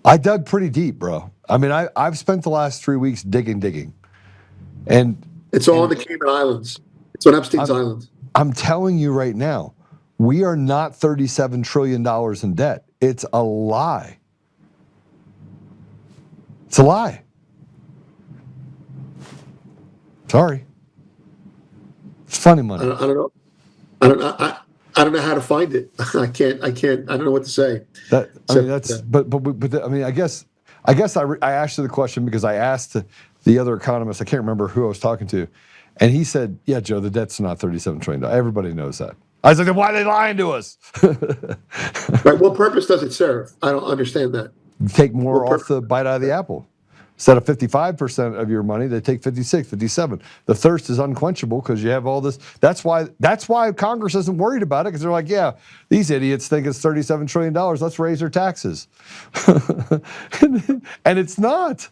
I dug pretty deep, bro. I mean, I've spent the last 3 weeks digging. And it's all on the Cayman Islands. It's on Epstein's Island. I'm telling you right now, we are not $37 trillion in debt. It's a lie. It's a lie. Sorry. It's funny money. I don't know. I don't know how to find it. I can't. I don't know what to say. I guess I asked you the question because I asked the other economist. I can't remember who I was talking to, and he said, "Yeah, Joe, the debt's not $37 trillion. Everybody knows that." I was like, "Then why are they lying to us?" Right. What purpose does it serve? I don't understand that. Take more off the bite out of the apple. Instead of 55% of your money, they take 56, 57. The thirst is unquenchable because you have all this. That's why Congress isn't worried about it, because they're like, yeah, these idiots think it's $37 trillion. Let's raise their taxes. And it's not.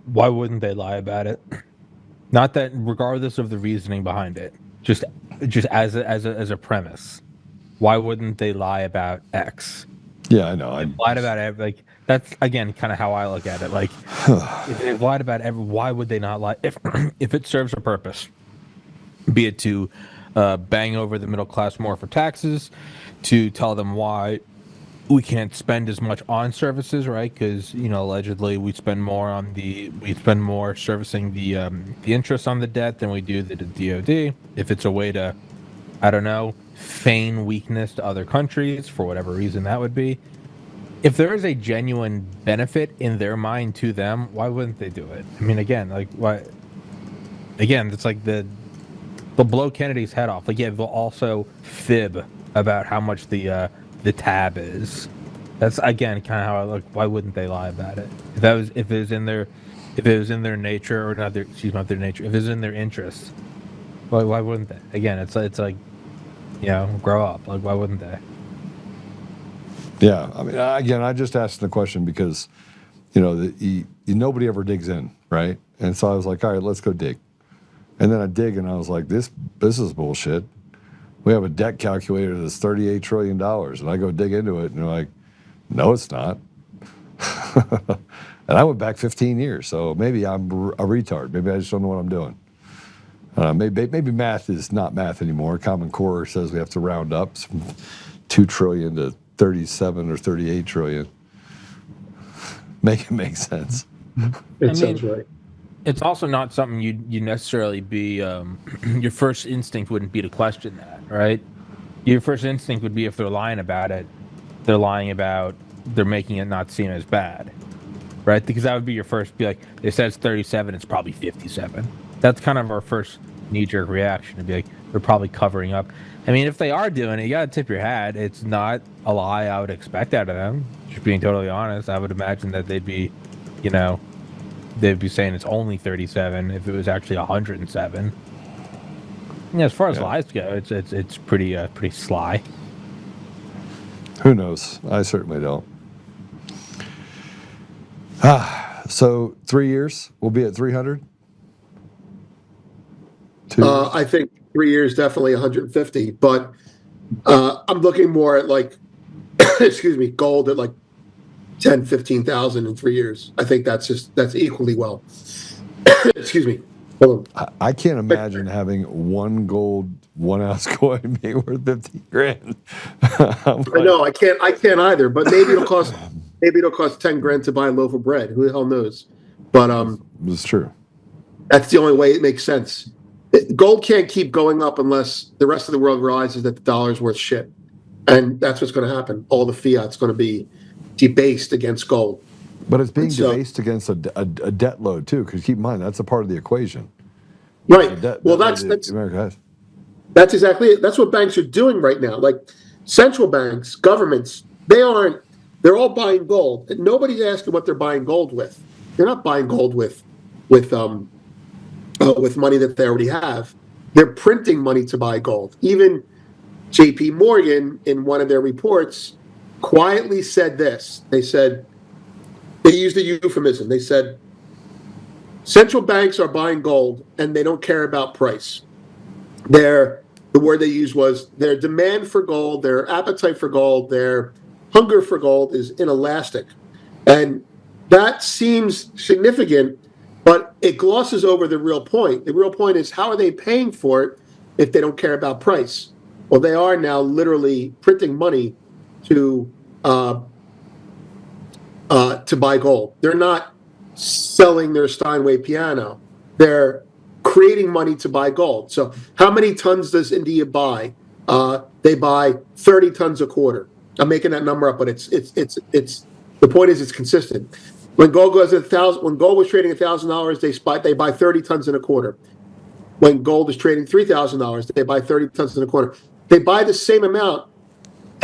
Why wouldn't they lie about it? Not that, regardless of the reasoning behind it, just as a premise. Why wouldn't they lie about X? Yeah, I know. I lied about it. Like, that's again kind of how I look at it. Like, if they've lied about why would they not lie? If it serves a purpose, be it to bang over the middle class more for taxes, to tell them why we can't spend as much on services, right? Because allegedly we spend more servicing the interest on the debt than we do the DoD. If it's a way to, I don't know, feign weakness to other countries for whatever reason that would be. If there is a genuine benefit in their mind to them, why wouldn't they do it? I mean, again, like why? Again, it's like they'll blow Kennedy's head off. Like, yeah, they'll also fib about how much the tab is. That's again kind of how I look. Why wouldn't they lie about it? If it was in their nature, or not their nature. If it was in their interest, why wouldn't they? Again, it's like, grow up. Like, why wouldn't they? Yeah, I mean, again, I just asked the question because, nobody ever digs in, right? And so I was like, all right, let's go dig. And then I dig, and I was like, this is bullshit. We have a debt calculator that's $38 trillion, and I go dig into it, and they're like, no, it's not. And I went back 15 years, so maybe I'm a retard. Maybe I just don't know what I'm doing. Maybe math is not math anymore. Common Core says we have to round up from 2 trillion to 37 or 38 trillion. Make it make sense. It sounds right. It's also not something you necessarily be. Your first instinct wouldn't be to question that, right? Your first instinct would be, if they're lying about it, they're making it not seem as bad, right? Because that would be your first. Be like, they said it's 37, it's probably 57. That's kind of our first knee-jerk reaction, to be like, they're probably covering up. I mean, if they are doing it, you gotta tip your hat. It's not a lie I would expect out of them. Just being totally honest, I would imagine that they'd be saying it's only 37 if it was actually 107. Yeah, as far as lies go, it's pretty sly. Who knows? I certainly don't. So 3 years, we'll be at 300. I think 3 years, definitely 150. But I'm looking more at like, gold at like 10, 15,000 in 3 years. I think that's equally well. Excuse me. Hold on. I can't imagine having one gold 1 ounce coin being worth 50 grand. I know, I can't either, but maybe it'll cost 10 grand to buy a loaf of bread. Who the hell knows? But it's true. That's the only way it makes sense. Gold can't keep going up unless the rest of the world realizes that the dollar's worth shit. And that's what's going to happen. All the fiat's going to be debased against gold. But it's being debased against a debt load too, because keep in mind that's a part of the equation. Right. That's exactly it. That's what banks are doing right now. Like central banks, governments, they're all buying gold. And nobody's asking what they're buying gold with. They're not buying gold with money that they already have. They're printing money to buy gold. Even J.P. Morgan, in one of their reports, quietly said this. They used a euphemism. They said, central banks are buying gold and they don't care about price. The word they used was their demand for gold, their appetite for gold, their hunger for gold is inelastic. And that seems significant, but it glosses over the real point. The real point is, how are they paying for it if they don't care about price? Well, they are now literally printing money to buy gold. They're not selling their Steinway piano. They're creating money to buy gold. So how many tons does India buy? They buy 30 tons a quarter. I'm making that number up, but it's the point is it's consistent. When gold goes at when gold was trading $1,000, they buy 30 tons in a quarter. When gold is trading $3,000, they buy 30 tons in a quarter. They buy the same amount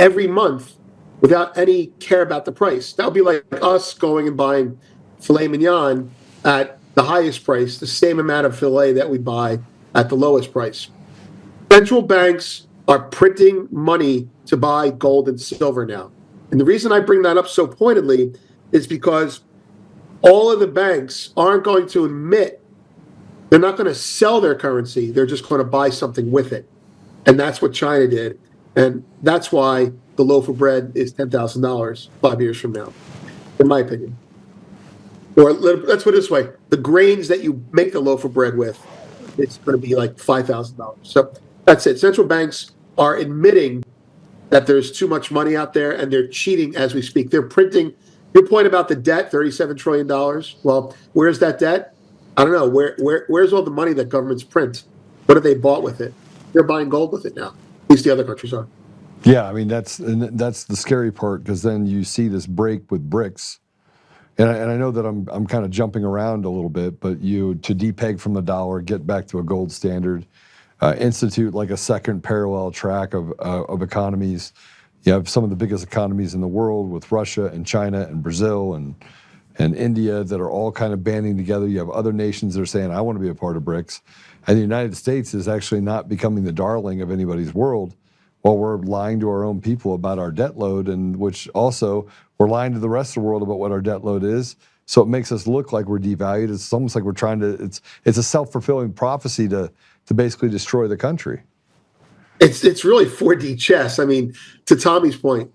every month without any care about the price. That would be like us going and buying filet mignon at the highest price, the same amount of filet that we buy at the lowest price. Central banks are printing money to buy gold and silver now. And the reason I bring that up so pointedly is because all of the banks aren't going to admit, they're not going to sell their currency. They're just going to buy something with it. And that's what China did. And that's why the loaf of bread is $10,000 5 years from now, in my opinion. Or let's put it this way. The grains that you make the loaf of bread with, it's going to be like $5,000. So that's it. Central banks are admitting that there's too much money out there, and they're cheating as we speak. They're printing. Your point about the debt, $37 trillion. Well, where's that debt? I don't know. Where's all the money that governments print? What have they bought with it? They're buying gold with it now. At least the other countries are. Yeah, I mean that's the scary part, because then you see this break with BRICS, and I know that I'm kind of jumping around a little bit, but to depeg from the dollar, get back to a gold standard, institute like a second parallel track of economies. You have some of the biggest economies in the world with Russia and China and Brazil and India that are all kind of banding together. You have other nations that are saying, I want to be a part of BRICS. And the United States is actually not becoming the darling of anybody's world, while we're lying to our own people about our debt load, and which also we're lying to the rest of the world about what our debt load is. So it makes us look like we're devalued. It's almost like we're trying to, it's a self-fulfilling prophecy to basically destroy the country. It's really 4D chess. I mean, to Tommy's point,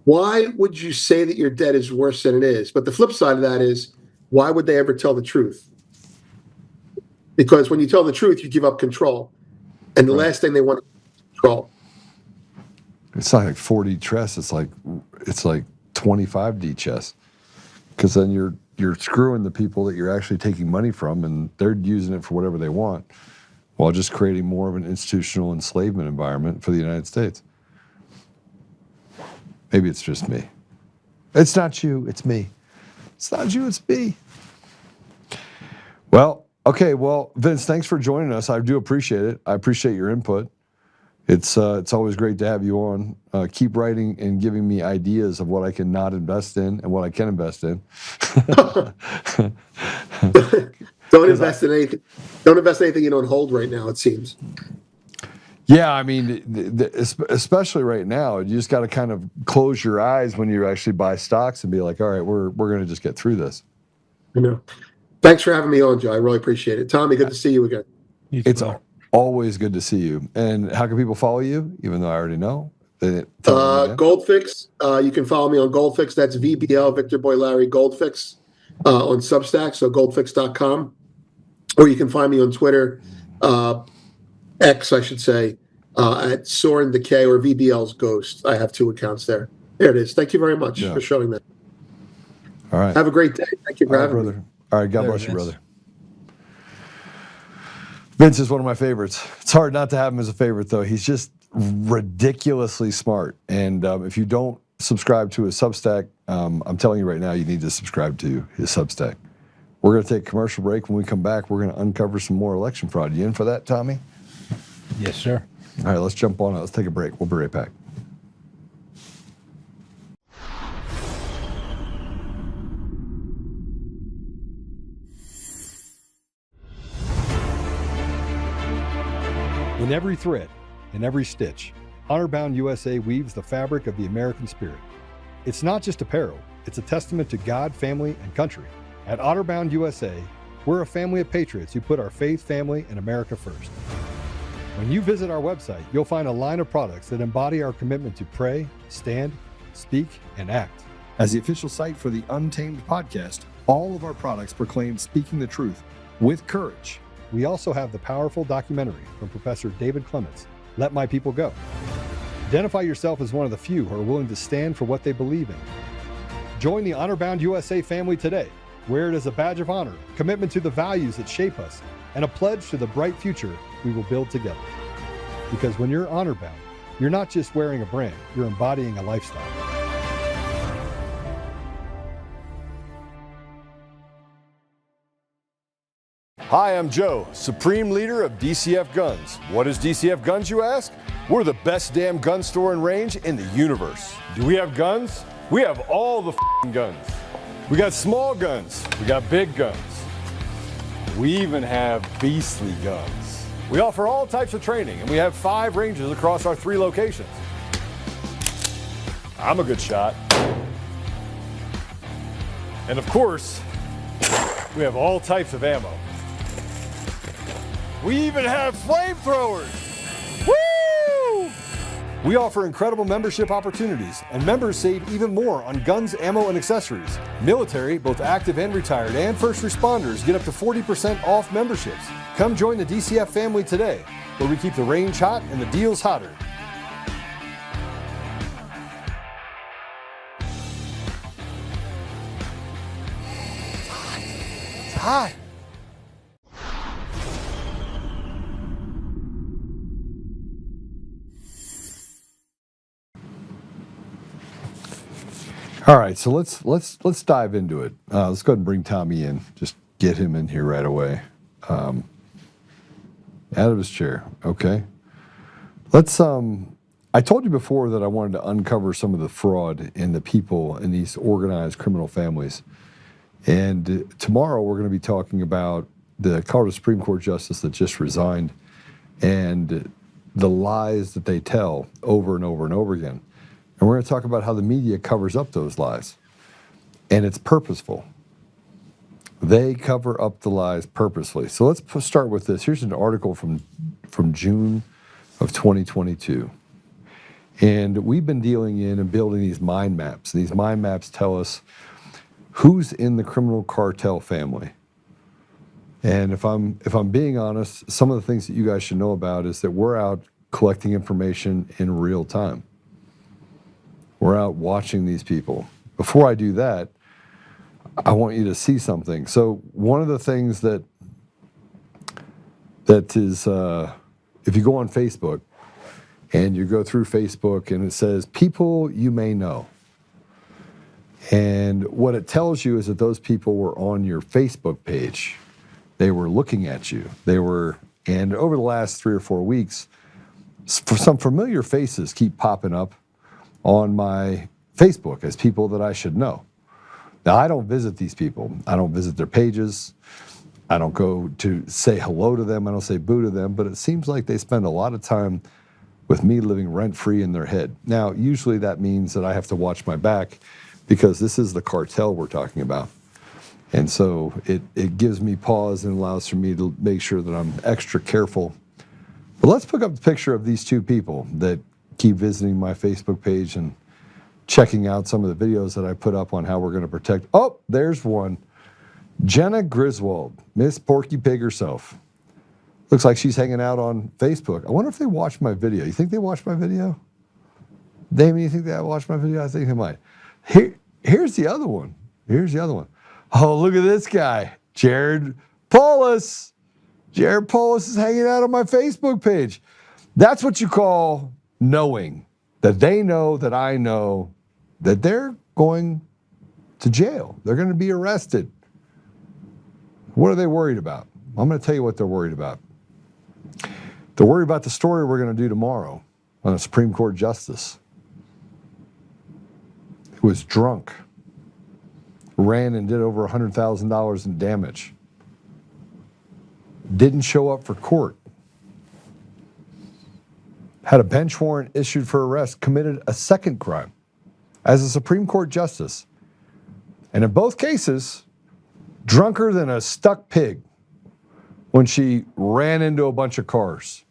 why would you say that your debt is worse than it is? But the flip side of that is, why would they ever tell the truth? Because when you tell the truth, you give up control. And the last thing they want is control. It's not like 4D chess. It's like 25D chess. Because then you're screwing the people that you're actually taking money from, and they're using it for whatever they want, while just creating more of an institutional enslavement environment for the United States. Maybe it's just me. It's not you, it's me. It's not you, it's me. Well, okay, Vince, thanks for joining us. I do appreciate it. I appreciate your input. It's always great to have you on. Keep writing and giving me ideas of what I can not invest in and what I can invest in. Don't invest in anything. Don't invest in anything you don't hold right now, it seems. Yeah, I mean, especially right now, you just got to kind of close your eyes when you actually buy stocks and be like, all right, we're going to just get through this. I know. Thanks for having me on, Joe. I really appreciate it. Tommy, good to see you again. It's always good to see you. And how can people follow you, even though I already know? Goldfix. You can follow me on Goldfix. That's VBL, Victor Boy Larry Goldfix, on Substack, so goldfix.com. Or you can find me on Twitter, X, I should say, at Soren the K or VBL's Ghost. I have 2 accounts there. There it is. Thank you very much for showing that. All right. Have a great day. Thank you for having me. All right. God bless you, brother. Vince is one of my favorites. It's hard not to have him as a favorite, though. He's just ridiculously smart. And if you don't subscribe to his Substack, I'm telling you right now, you need to subscribe to his Substack. We're going to take a commercial break. When we come back, we're going to uncover some more election fraud. You in for that, Tommy? Yes, sir. All right, let's jump on it. Let's take a break. We'll be right back. In every thread, in every stitch, Honor-Bound USA weaves the fabric of the American spirit. It's not just apparel, it's a testament to God, family, and country. At Honor-Bound USA, we're a family of patriots who put our faith, family, and America first. When you visit our website, you'll find a line of products that embody our commitment to pray, stand, speak, and act. As the official site for the Untamed podcast, all of our products proclaim speaking the truth with courage. We also have the powerful documentary from Professor David Clements, Let My People Go. Identify yourself as one of the few who are willing to stand for what they believe in. Join the Honor-Bound USA family today. Wear it as a badge of honor, commitment to the values that shape us, and a pledge to the bright future we will build together. Because when you're honor-bound, you're not just wearing a brand, you're embodying a lifestyle. Hi, I'm Joe, Supreme Leader of DCF Guns. What is DCF Guns, you ask? We're the best damn gun store and range in the universe. Do we have guns? We have all the guns. We got small guns. We got big guns. We even have beastly guns. We offer all types of training, and we have 5 ranges across our 3 locations. I'm a good shot. And of course, we have all types of ammo. We even have flamethrowers. Woo! We offer incredible membership opportunities, and members save even more on guns, ammo, and accessories. Military, both active and retired, and first responders get up to 40% off memberships. Come join the DCF family today, where we keep the range hot and the deals hotter. It's hot. All right, so let's dive into it. Let's go ahead and bring Tommy in. Just get him in here right away. Out of his chair. Okay. Let's. I told you before that I wanted to uncover some of the fraud in the people in these organized criminal families, and tomorrow we're going to be talking about the Colorado Supreme Court justice that just resigned, and the lies that they tell over and over and over again. And we're going to talk about how the media covers up those lies. And it's purposeful. They cover up the lies purposefully. So let's start with this. Here's an article from June of 2022. And we've been dealing in and building these mind maps. These mind maps tell us who's in the criminal cartel family. And if I'm being honest, some of the things that you guys should know about is that we're out collecting information in real time. We're out watching these people. Before I do that, I want you to see something. So one of the things that is, if you go on Facebook and you go through Facebook and it says, people you may know. And what it tells you is that those people were on your Facebook page. They were looking at you. And over the last 3 or 4 weeks, some familiar faces keep popping up on my Facebook as people that I should know. Now, I don't visit these people. I don't visit their pages. I don't go to say hello to them. I don't say boo to them, but it seems like they spend a lot of time with me living rent-free in their head. Now, usually that means that I have to watch my back because this is the cartel we're talking about. And so it gives me pause and allows for me to make sure that I'm extra careful. But let's pick up the picture of these 2 people that keep visiting my Facebook page and checking out some of the videos that I put up on how we're going to protect. Oh, there's one. Jenna Griswold, Miss Porky Pig herself. Looks like she's hanging out on Facebook. I wonder if they watched my video. You think they watched my video? Damien, you think they watched my video? I think they might. Here's the other one. Oh, look at this guy, Jared Paulus. Jared Paulus is hanging out on my Facebook page. That's what you call knowing, that they know that I know that they're going to jail. They're going to be arrested. What are they worried about? I'm going to tell you what they're worried about. They're worried about the story we're going to do tomorrow on a Supreme Court justice who was drunk, ran and did over $100,000 in damage, didn't show up for court, had a bench warrant issued for arrest, committed a second crime as a Supreme Court justice. And in both cases, drunker than a stuck pig when she ran into a bunch of cars.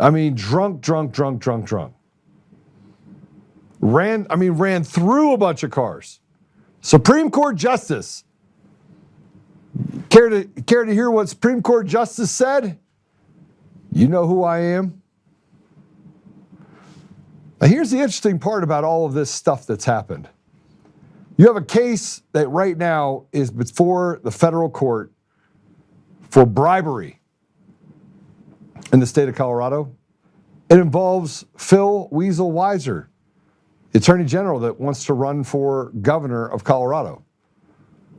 I mean, drunk. Ran through a bunch of cars. Supreme Court justice. Care to hear what Supreme Court justice said? You know who I am? Now, here's the interesting part about all of this stuff that's happened. You have a case that right now is before the federal court for bribery in the state of Colorado. It involves Phil Weasel Weiser, the Attorney General that wants to run for governor of Colorado.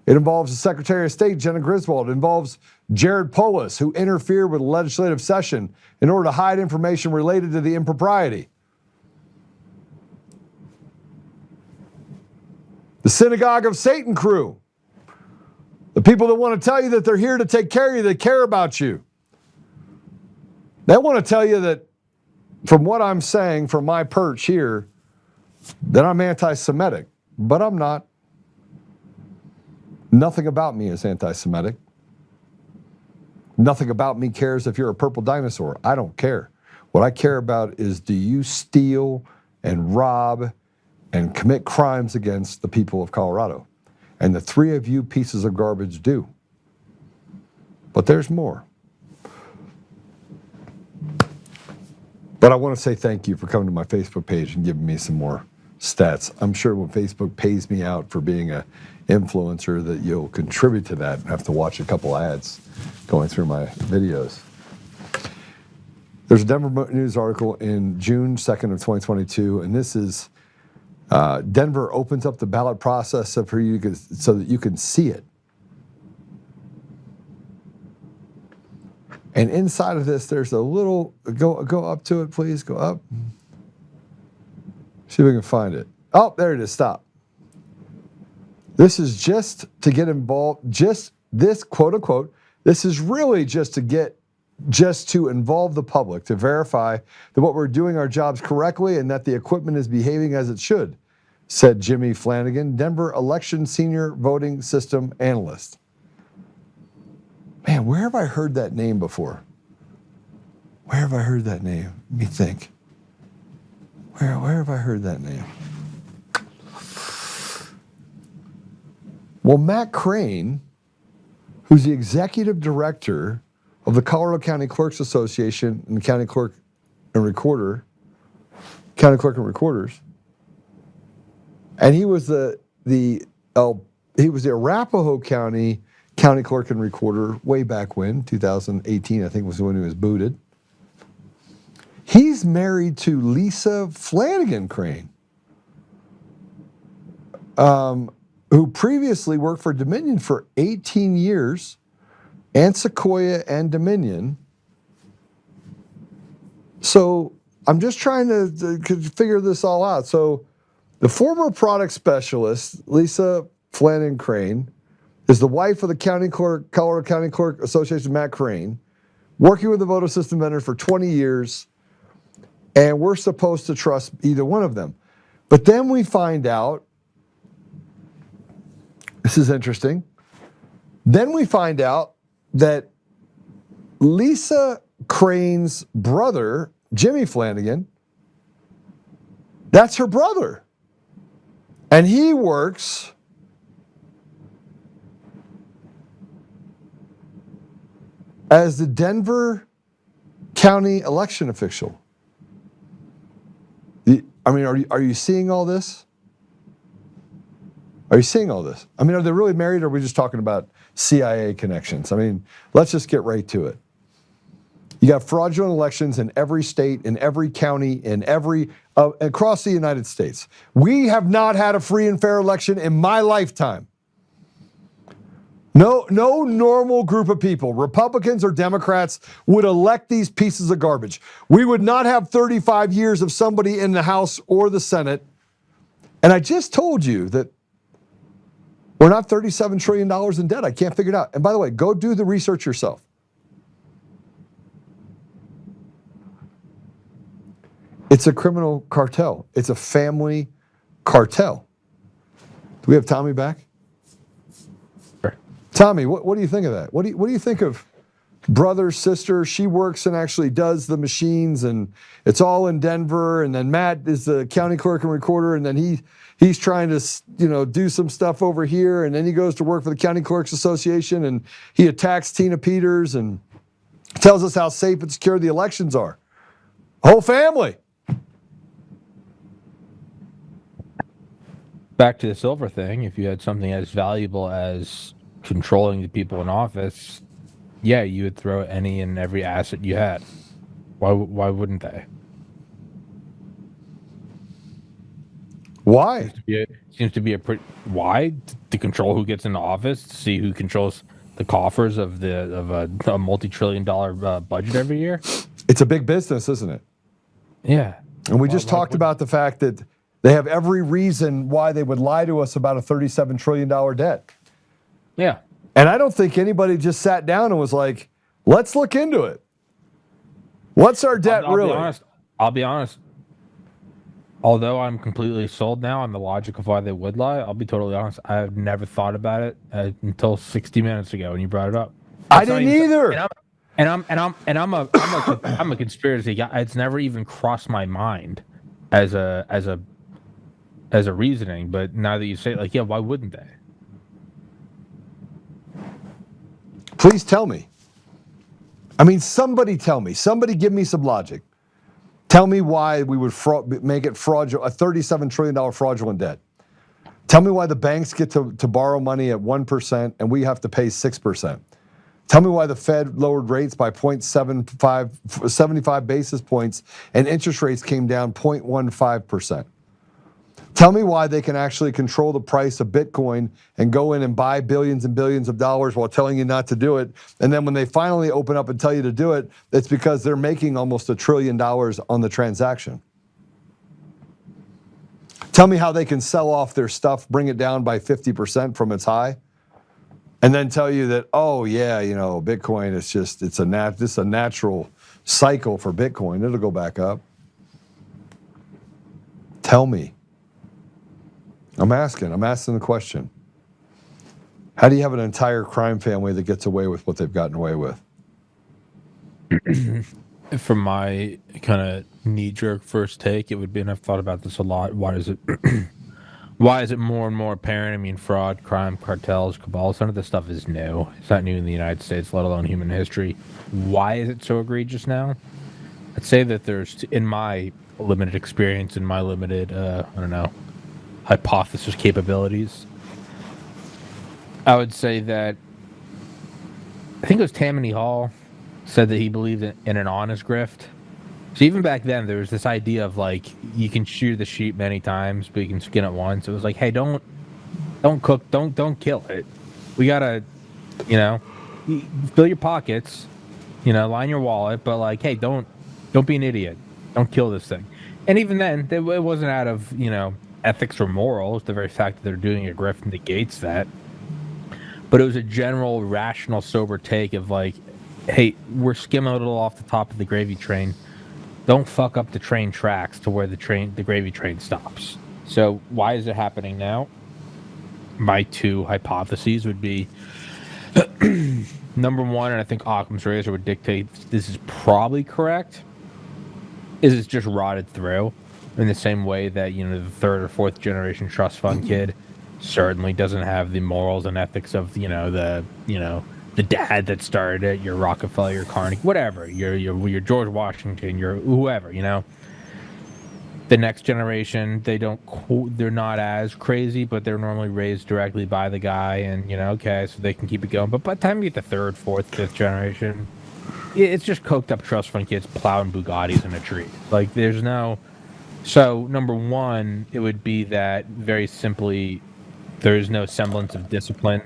It involves the Secretary of State, Jenna Griswold. It involves Jared Polis, who interfered with a legislative session in order to hide information related to the impropriety. The Synagogue of Satan crew. The people that want to tell you that they're here to take care of you, they care about you. They want to tell you that, from what I'm saying from my perch here, that I'm anti-Semitic, but I'm not. Nothing about me is anti-Semitic. Nothing about me cares if you're a purple dinosaur. I don't care. What I care about is, do you steal and rob and commit crimes against the people of Colorado? And the three of you pieces of garbage do. But there's more. But I want to say thank you for coming to my Facebook page and giving me some more stats. I'm sure when Facebook pays me out for being an influencer that you'll contribute to that and have to watch a couple ads going through my videos. There's a Denver News article in June 2nd of 2022, and this is Denver opens up the ballot process so that you can see it. And inside of this, there's a little, go up to it, please, go up. See if we can find it. Oh, there it is, stop. This is just to get involved, just this, quote unquote, this is really just to involve the public, to verify that what we're doing our jobs correctly and that the equipment is behaving as it should, said Jimmy Flanagan, Denver election senior voting system analyst. Man, where have I heard that name before? Where have I heard that name? Let me think. Where have I heard that name? Well, Matt Crane, who's the executive director of the Colorado County Clerks Association and County Clerk and Recorders, and he was the Arapahoe County Clerk and Recorder way back when, 2018, I think was when he was booted. He's married to Lisa Flanagan Crane, who previously worked for Dominion for 18 years, and Sequoia and Dominion. So I'm just trying to figure this all out. So the former product specialist, Lisa Flanagan Crane, is the wife of the Colorado County Clerk Association, Matt Crane, working with the voter system vendor for 20 years, and we're supposed to trust either one of them. But then we find out, this is interesting, then we find out that Lisa Crane's brother, Jimmy Flanagan, that's her brother. And he works as the Denver County election official. Are you seeing all this? Are you seeing all this? I mean, are they really married, or are we just talking about CIA connections? I mean, let's just get right to it. You got fraudulent elections in every state, in every county, in every across the United States. We have not had a free and fair election in my lifetime. No normal group of people, Republicans or Democrats, would elect these pieces of garbage. We would not have 35 years of somebody in the House or the Senate. And I just told you that we're not $37 trillion in debt. I can't figure it out. And by the way, go do the research yourself. It's a criminal cartel. It's a family cartel. Do we have Tommy back? Sure. Tommy, what do you think of that? What do you think of brother, sister? She works and actually does the machines, and it's all in Denver. And then Matt is the county clerk and recorder, and then he's trying to do some stuff over here, and then he goes to work for the County Clerks Association, and he attacks Tina Peters and tells us how safe and secure the elections are. Whole family. Back to the silver thing, if you had something as valuable as controlling the people in office, yeah, you would throw any and every asset you had. Why wouldn't they? Why? Seems to be a pretty why to control who gets into office, to see who controls the coffers of a multi-trillion-dollar budget every year. It's a big business, isn't it? Yeah. And we just talked about the fact that they have every reason why they would lie to us about a $37 trillion debt. Yeah. And I don't think anybody just sat down and was like, let's look into it. What's our debt really? I'll be honest. Although I'm completely sold now on the logic of why they would lie, I'll be totally honest. I've never thought about it until 60 minutes ago when you brought it up. I didn't either. I'm a conspiracy guy. It's never even crossed my mind as a reasoning. But now that you say it, like, yeah, why wouldn't they? Please tell me. I mean, somebody tell me. Somebody give me some logic. Tell me why we would make it fraudulent, a $37 trillion fraudulent debt. Tell me why the banks get to borrow money at 1% and we have to pay 6%. Tell me why the Fed lowered rates by 75 basis points and interest rates came down 0.15%. Tell me why they can actually control the price of Bitcoin and go in and buy billions and billions of dollars while telling you not to do it. And then when they finally open up and tell you to do it, it's because they're making almost $1 trillion on the transaction. Tell me how they can sell off their stuff, bring it down by 50% from its high, and then tell you that, oh yeah, you know, Bitcoin is just, it's a natural cycle for Bitcoin. It'll go back up. Tell me. I'm asking the question. How do you have an entire crime family that gets away with what they've gotten away with? From my kind of knee-jerk first take, it would be, and I've thought about this a lot, why is it more and more apparent? I mean, fraud, crime, cartels, cabals, none of this stuff is new. It's not new in the United States, let alone human history. Why is it so egregious now? I'd say that there's, in my limited experience, in my limited, hypothesis capabilities, I would say that I think it was Tammany Hall said that he believed in an honest grift. So even back then, there was this idea of like, you can shear the sheep many times, but you can skin it once. It was like, hey, don't cook, don't kill it. We gotta, fill your pockets, line your wallet, but like, hey, don't be an idiot. Don't kill this thing. And even then, it wasn't out of, ethics or morals. The very fact that they're doing a grift negates that. But it was a general, rational, sober take of like, hey, we're skimming a little off the top of the gravy train. Don't fuck up the train tracks to where the gravy train stops. So why is it happening now? My two hypotheses would be, number one, and I think Occam's razor would dictate this is probably correct, is it's just rotted through. In the same way that, the third or fourth generation trust fund kid certainly doesn't have the morals and ethics of, the dad that started it, your Rockefeller, your Carnegie, whatever, your George Washington, your whoever, The next generation, they're not as crazy, but they're normally raised directly by the guy, and, okay, so they can keep it going. But by the time you get the third, fourth, fifth generation, it's just coked up trust fund kids plowing Bugattis in a tree. Like, there's no... So, number one, it would be that, very simply, there is no semblance of discipline,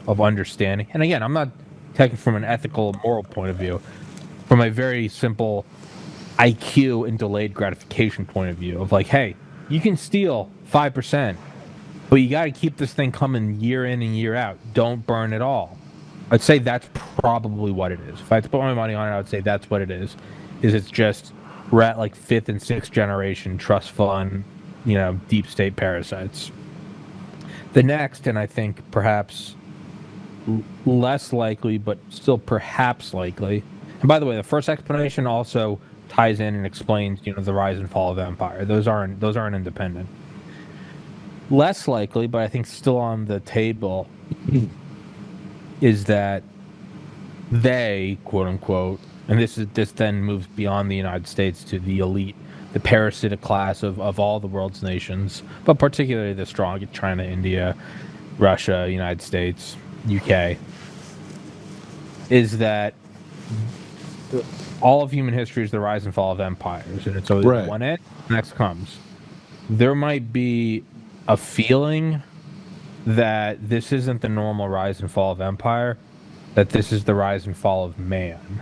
of understanding. And again, I'm not taking from an ethical, moral point of view. From a very simple IQ and delayed gratification point of view, of like, hey, you can steal 5%, but you got to keep this thing coming year in and year out. Don't burn it all. I'd say that's probably what it is. If I had to put my money on it, I would say that's what it is. It's just... we're at like fifth and sixth generation trust fund, deep state parasites. The next, and I think perhaps less likely, but still perhaps likely. And by the way, the first explanation also ties in and explains, the rise and fall of empire. Those aren't independent. Less likely, but I think still on the table, is that they, quote unquote, and this then moves beyond the United States to the elite, the parasitic class of all the world's nations, but particularly the strong, China, India, Russia, United States, UK, is that all of human history is the rise and fall of empires, and it's always right. One end, next comes. There might be a feeling that this isn't the normal rise and fall of empire, that this is the rise and fall of man.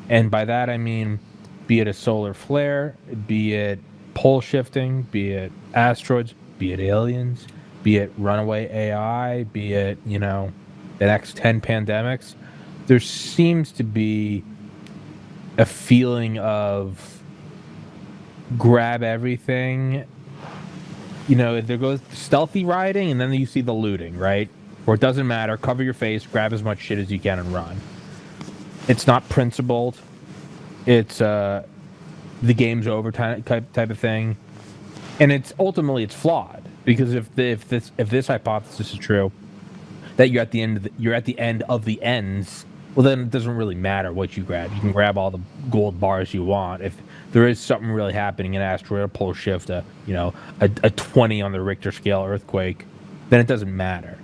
And by that I mean, be it a solar flare, be it pole shifting, be it asteroids, be it aliens, be it runaway AI, be it, you know, the next 10 pandemics, there seems to be a feeling of grab everything. You know, there goes stealthy riding, and then you see the looting, right? Where it doesn't matter, cover your face, grab as much shit as you can and run. It's not principled. It's the game's over type of thing, and it's ultimately flawed, because if this hypothesis is true, that you're at the end of the ends, well, then it doesn't really matter what you grab. You can grab all the gold bars you want. If there is something really happening, an asteroid, a pole shift, a 20 on the Richter scale earthquake, then it doesn't matter.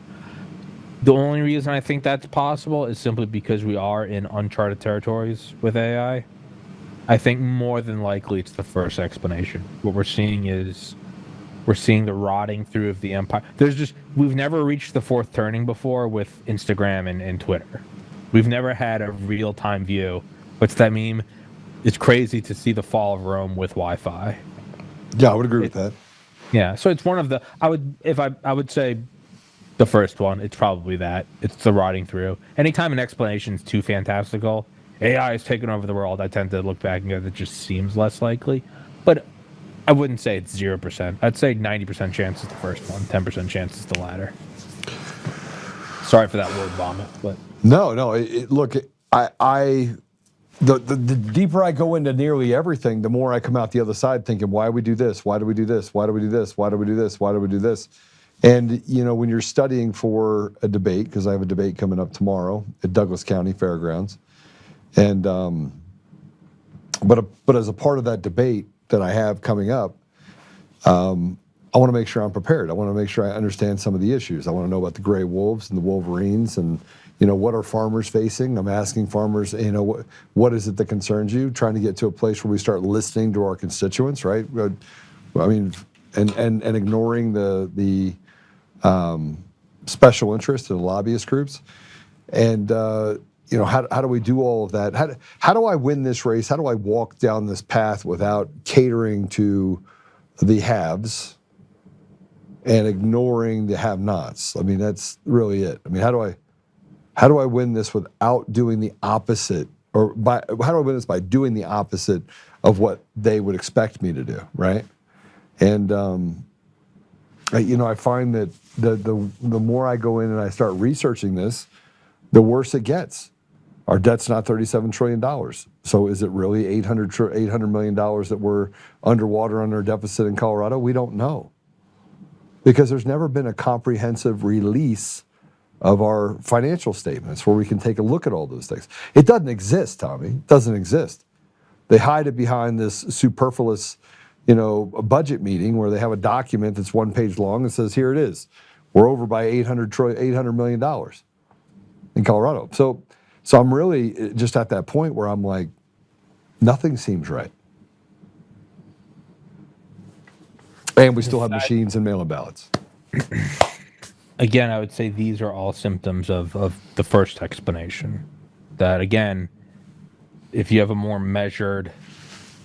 The only reason I think that's possible is simply because we are in uncharted territories with AI. I think more than likely it's the first explanation. What we're seeing is the rotting through of the empire. We've never reached the fourth turning before with Instagram and Twitter. We've never had a real-time view. What's that meme? It's crazy to see the fall of Rome with Wi-Fi. Yeah, I would agree with that. Yeah, so it's one of the. I would say the first one. It's probably that. It's the rotting through. Anytime an explanation is too fantastical, AI is taking over the world, I tend to look back and go, that just seems less likely. But I wouldn't say it's 0%. I'd say 90% chance is the first one, 10% chance is the latter. Sorry for that word vomit, but No. Look, the deeper I go into nearly everything, the more I come out the other side thinking, why do we do this? Why do we do this? Why do we do this? Why do we do this? Why do we do this? And, you know, when you're studying for a debate, because I have a debate coming up tomorrow at Douglas County Fairgrounds, and but as a part of that debate that I have coming up, I want to make sure I'm prepared. I want to make sure I understand some of the issues. I want to know about the gray wolves and the wolverines, and, you know, what are farmers facing? I'm asking farmers, you know, what is it that concerns you? Trying to get to a place where we start listening to our constituents, right? I mean, and ignoring the special interests and lobbyist groups. And, you know, how do we do all of that? How do I win this race? How do I walk down this path without catering to the haves and ignoring the have-nots? I mean, that's really it. I mean, how do I win this without doing the opposite, or how do I win this by doing the opposite of what they would expect me to do, right? And you know, I find that the more I go in and I start researching this, the worse it gets. Our debt's not $37 trillion. So is it really $800 million that we're underwater on our deficit in Colorado? We don't know. Because there's never been a comprehensive release of our financial statements where we can take a look at all those things. It doesn't exist, Tommy. It doesn't exist. They hide it behind this superfluous, you know, a budget meeting where they have a document that's one page long and says, here it is. We're over by $800 million in Colorado. So I'm really just at that point where I'm like, nothing seems right. And we still have machines and mail-in ballots. Again, I would say these are all symptoms of the first explanation. That, again, if you have a more measured,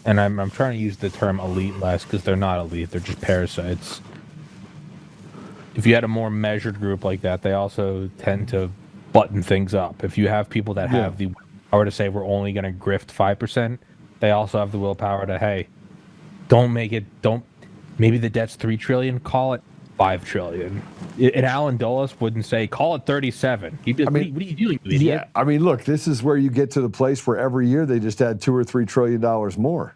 and I'm trying to use the term elite less because they're not elite, they're just parasites. If you had a more measured group like that, they also tend to button things up. If you have people that have the power to say we're only going to grift 5%, they also have the willpower to, hey, maybe the debt's $3 trillion, call it $5 trillion. And Alan Dulles wouldn't say, call it 37. He'd be like, what are you doing, you idiot? Yeah, I mean, look, this is where you get to the place where every year they just add $2 or $3 trillion more.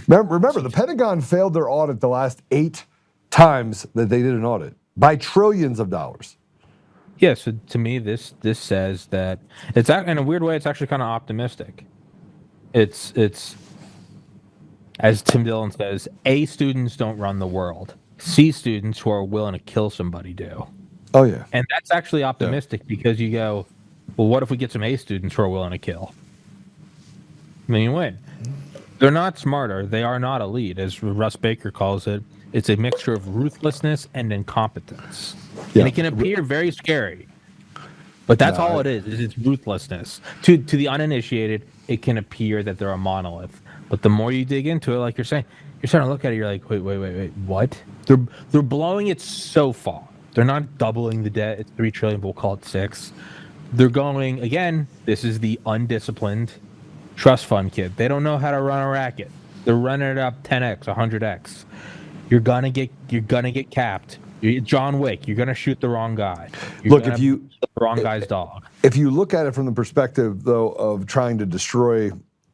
Remember, the Pentagon failed their audit the last 8 times that they did an audit by trillions of dollars. Yeah, so to me, this says that it's, in a weird way, it's actually kind of optimistic. It's as Tim Dillon says, A students don't run the world. C students who are willing to kill somebody do. Oh yeah, and that's actually optimistic because you go, well, what if we get some A students who are willing to kill? I mean, you win. They're not smarter. They are not elite, as Russ Baker calls it. It's a mixture of ruthlessness and incompetence. Yeah. And it can appear very scary. But that's all it is it's ruthlessness. To the uninitiated, it can appear that they're a monolith. But the more you dig into it, like you're saying, you're starting to look at it, you're like, wait, what? They're blowing it so far. They're not doubling the debt. It's $3 trillion, but we'll call it 6. They're going, again, this is the undisciplined trust fund kid. They don't know how to run a racket. They're running it up 10x, 100x. You're gonna get capped. You're John Wick. You're gonna shoot the wrong guy. Look, if you the wrong guy's dog. If you look at it from the perspective, though, of trying to destroy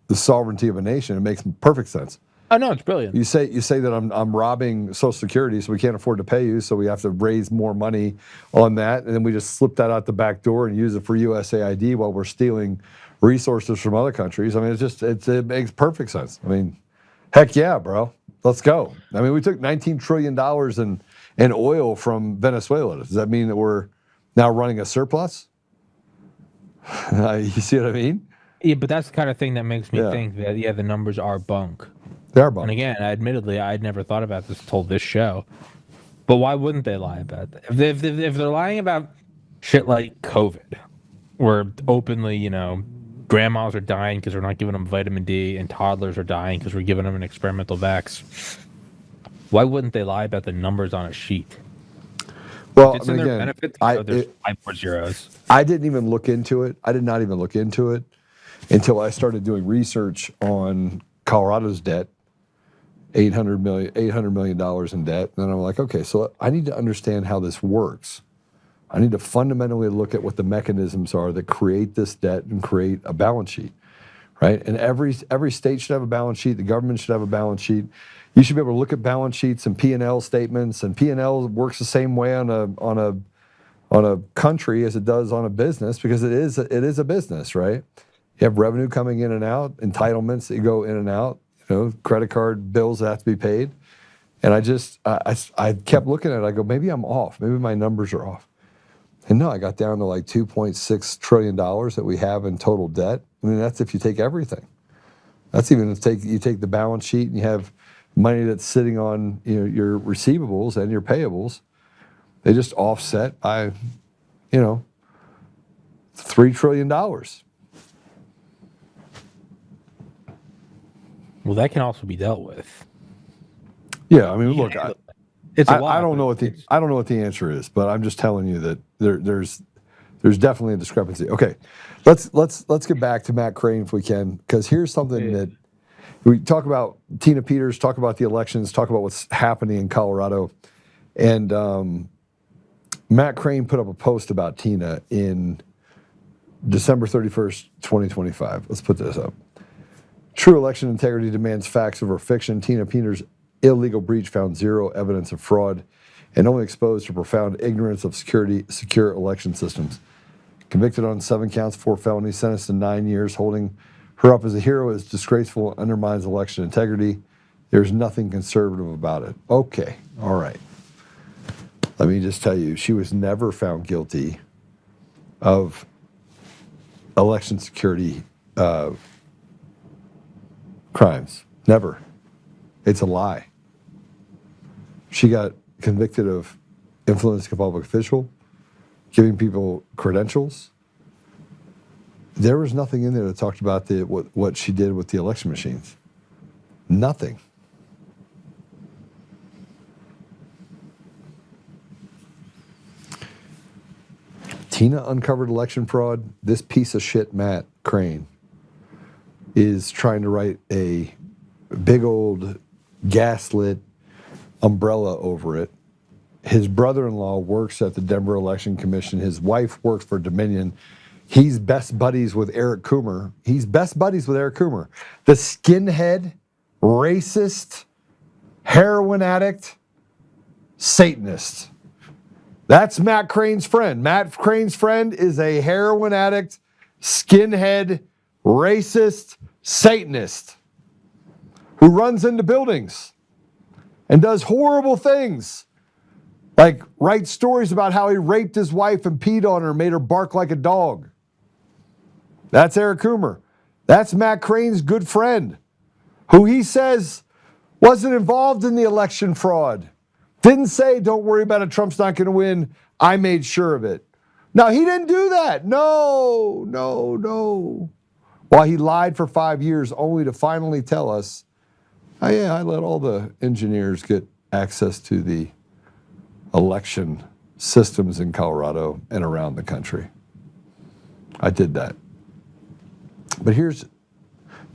the sovereignty of a nation, it makes perfect sense. Oh no, it's brilliant. You say that I'm robbing Social Security, so we can't afford to pay you, so we have to raise more money on that, and then we just slip that out the back door and use it for USAID while we're stealing resources from other countries. I mean, it makes perfect sense. I mean, heck yeah, bro, let's go. I mean, we took $19 trillion in oil from Venezuela. Does that mean that we're now running a surplus? You see what I mean? Yeah, but that's the kind of thing that makes me think that the numbers are bunk. They are bunk. And again, admittedly, I'd never thought about this until this show. But why wouldn't they lie about that? If they're lying about shit like COVID, where openly, grandmas are dying because we're not giving them vitamin D, and toddlers are dying because we're giving them an experimental vax, why wouldn't they lie about the numbers on a sheet? Well, It's in their benefit to know there's 5 more zeros. I didn't even look into it. I did not even look into it until I started doing research on Colorado's debt, $800 million in debt. And then I'm like, okay, so I need to understand how this works. I need to fundamentally look at what the mechanisms are that create this debt and create a balance sheet, right? And every state should have a balance sheet. The government should have a balance sheet. You should be able to look at balance sheets and P&L statements, and P&L works the same way on a country as it does on a business, because it is a business, right? You have revenue coming in and out, entitlements that go in and out, credit card bills that have to be paid. And I kept looking at it. I go, maybe I'm off. Maybe my numbers are off. And no, I got down to like $2.6 trillion that we have in total debt. I mean, that's if you take everything. That's even if you take the balance sheet and you have money that's sitting on your receivables and your payables. They just offset by, $3 trillion. Well, that can also be dealt with. Yeah, I mean, look, it's a lot, I don't know what the answer is, but I'm just telling you that there's definitely a discrepancy. Okay, let's get back to Matt Crane if we can, because here's something that we talk about. Tina Peters, talk about the elections, talk about what's happening in Colorado, and Matt Crane put up a post about Tina in December 31st, 2025. Let's put this up. True election integrity demands facts over fiction. Tina Peters' illegal breach found zero evidence of fraud and only exposed her profound ignorance of secure election systems. Convicted on 7 counts, 4 felonies, sentenced to 9 years. Holding her up as a hero is disgraceful and undermines election integrity. There's nothing conservative about it. Okay, all right. Let me just tell you, she was never found guilty of election security crimes. Never. It's a lie. She got convicted of influencing a public official, giving people credentials. There was nothing in there that talked about what she did with the election machines. Nothing. Tina uncovered election fraud. This piece of shit, Matt Crane, is trying to write a big old gaslit umbrella over it. His brother-in-law works at the Denver Election Commission. His wife works for Dominion. He's best buddies with Eric Coomer. The skinhead, racist, heroin addict, Satanist. That's Matt Crane's friend. Matt Crane's friend is a heroin addict, skinhead, racist, Satanist who runs into buildings and does horrible things, like writes stories about how he raped his wife and peed on her and made her bark like a dog. That's Eric Coomer. That's Matt Crane's good friend, who he says Wasn't involved in the election fraud. Didn't say, don't worry about it, Trump's not going to win. I made sure of it. No, he didn't do that. No. While he lied for 5 years only to finally tell us, oh yeah, I let all the engineers get access to the election systems in Colorado and around the country. I did that. But here's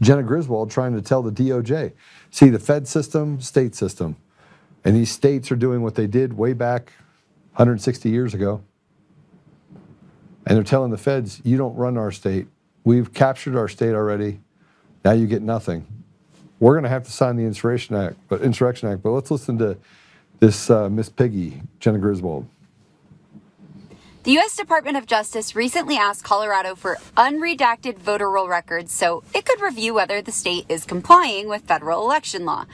Jenna Griswold trying to tell the DOJ. See, the Fed system, state system, and these states are doing what they did way back 160 years ago. And they're telling the feds, you don't run our state. We've captured our state already. Now you get nothing. We're going to have to sign the Insurrection Act. But let's listen to this Miss Piggy, Jenna Griswold. The U.S. Department of Justice recently asked Colorado for unredacted voter roll records so it could review whether the state is complying with federal election law.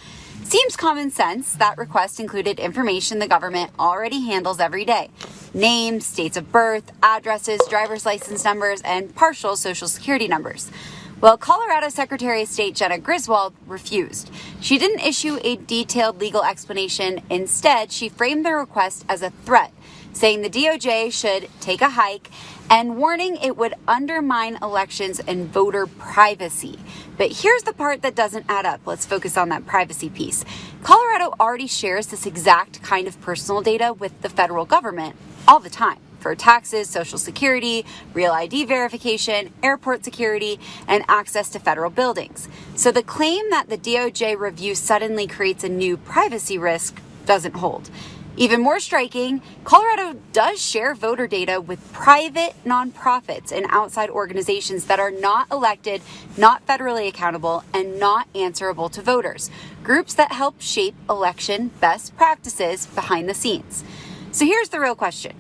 Seems common sense. That request included information the government already handles every day. Names, dates of birth, addresses, driver's license numbers, and partial social security numbers. Well, Colorado Secretary of State Jenna Griswold refused. She didn't issue a detailed legal explanation. Instead, she framed the request as a threat, saying the DOJ should take a hike and warning it would undermine elections and voter privacy. But here's the part that doesn't add up. Let's focus on that privacy piece. Colorado already shares this exact kind of personal data with the federal government all the time for taxes, social security, real ID verification, airport security, and access to federal buildings. So the claim that the DOJ review suddenly creates a new privacy risk doesn't hold. Even more striking, Colorado does share voter data with private nonprofits and outside organizations that are not elected, not federally accountable, and not answerable to voters. Groups that help shape election best practices behind the scenes. So here's the real question.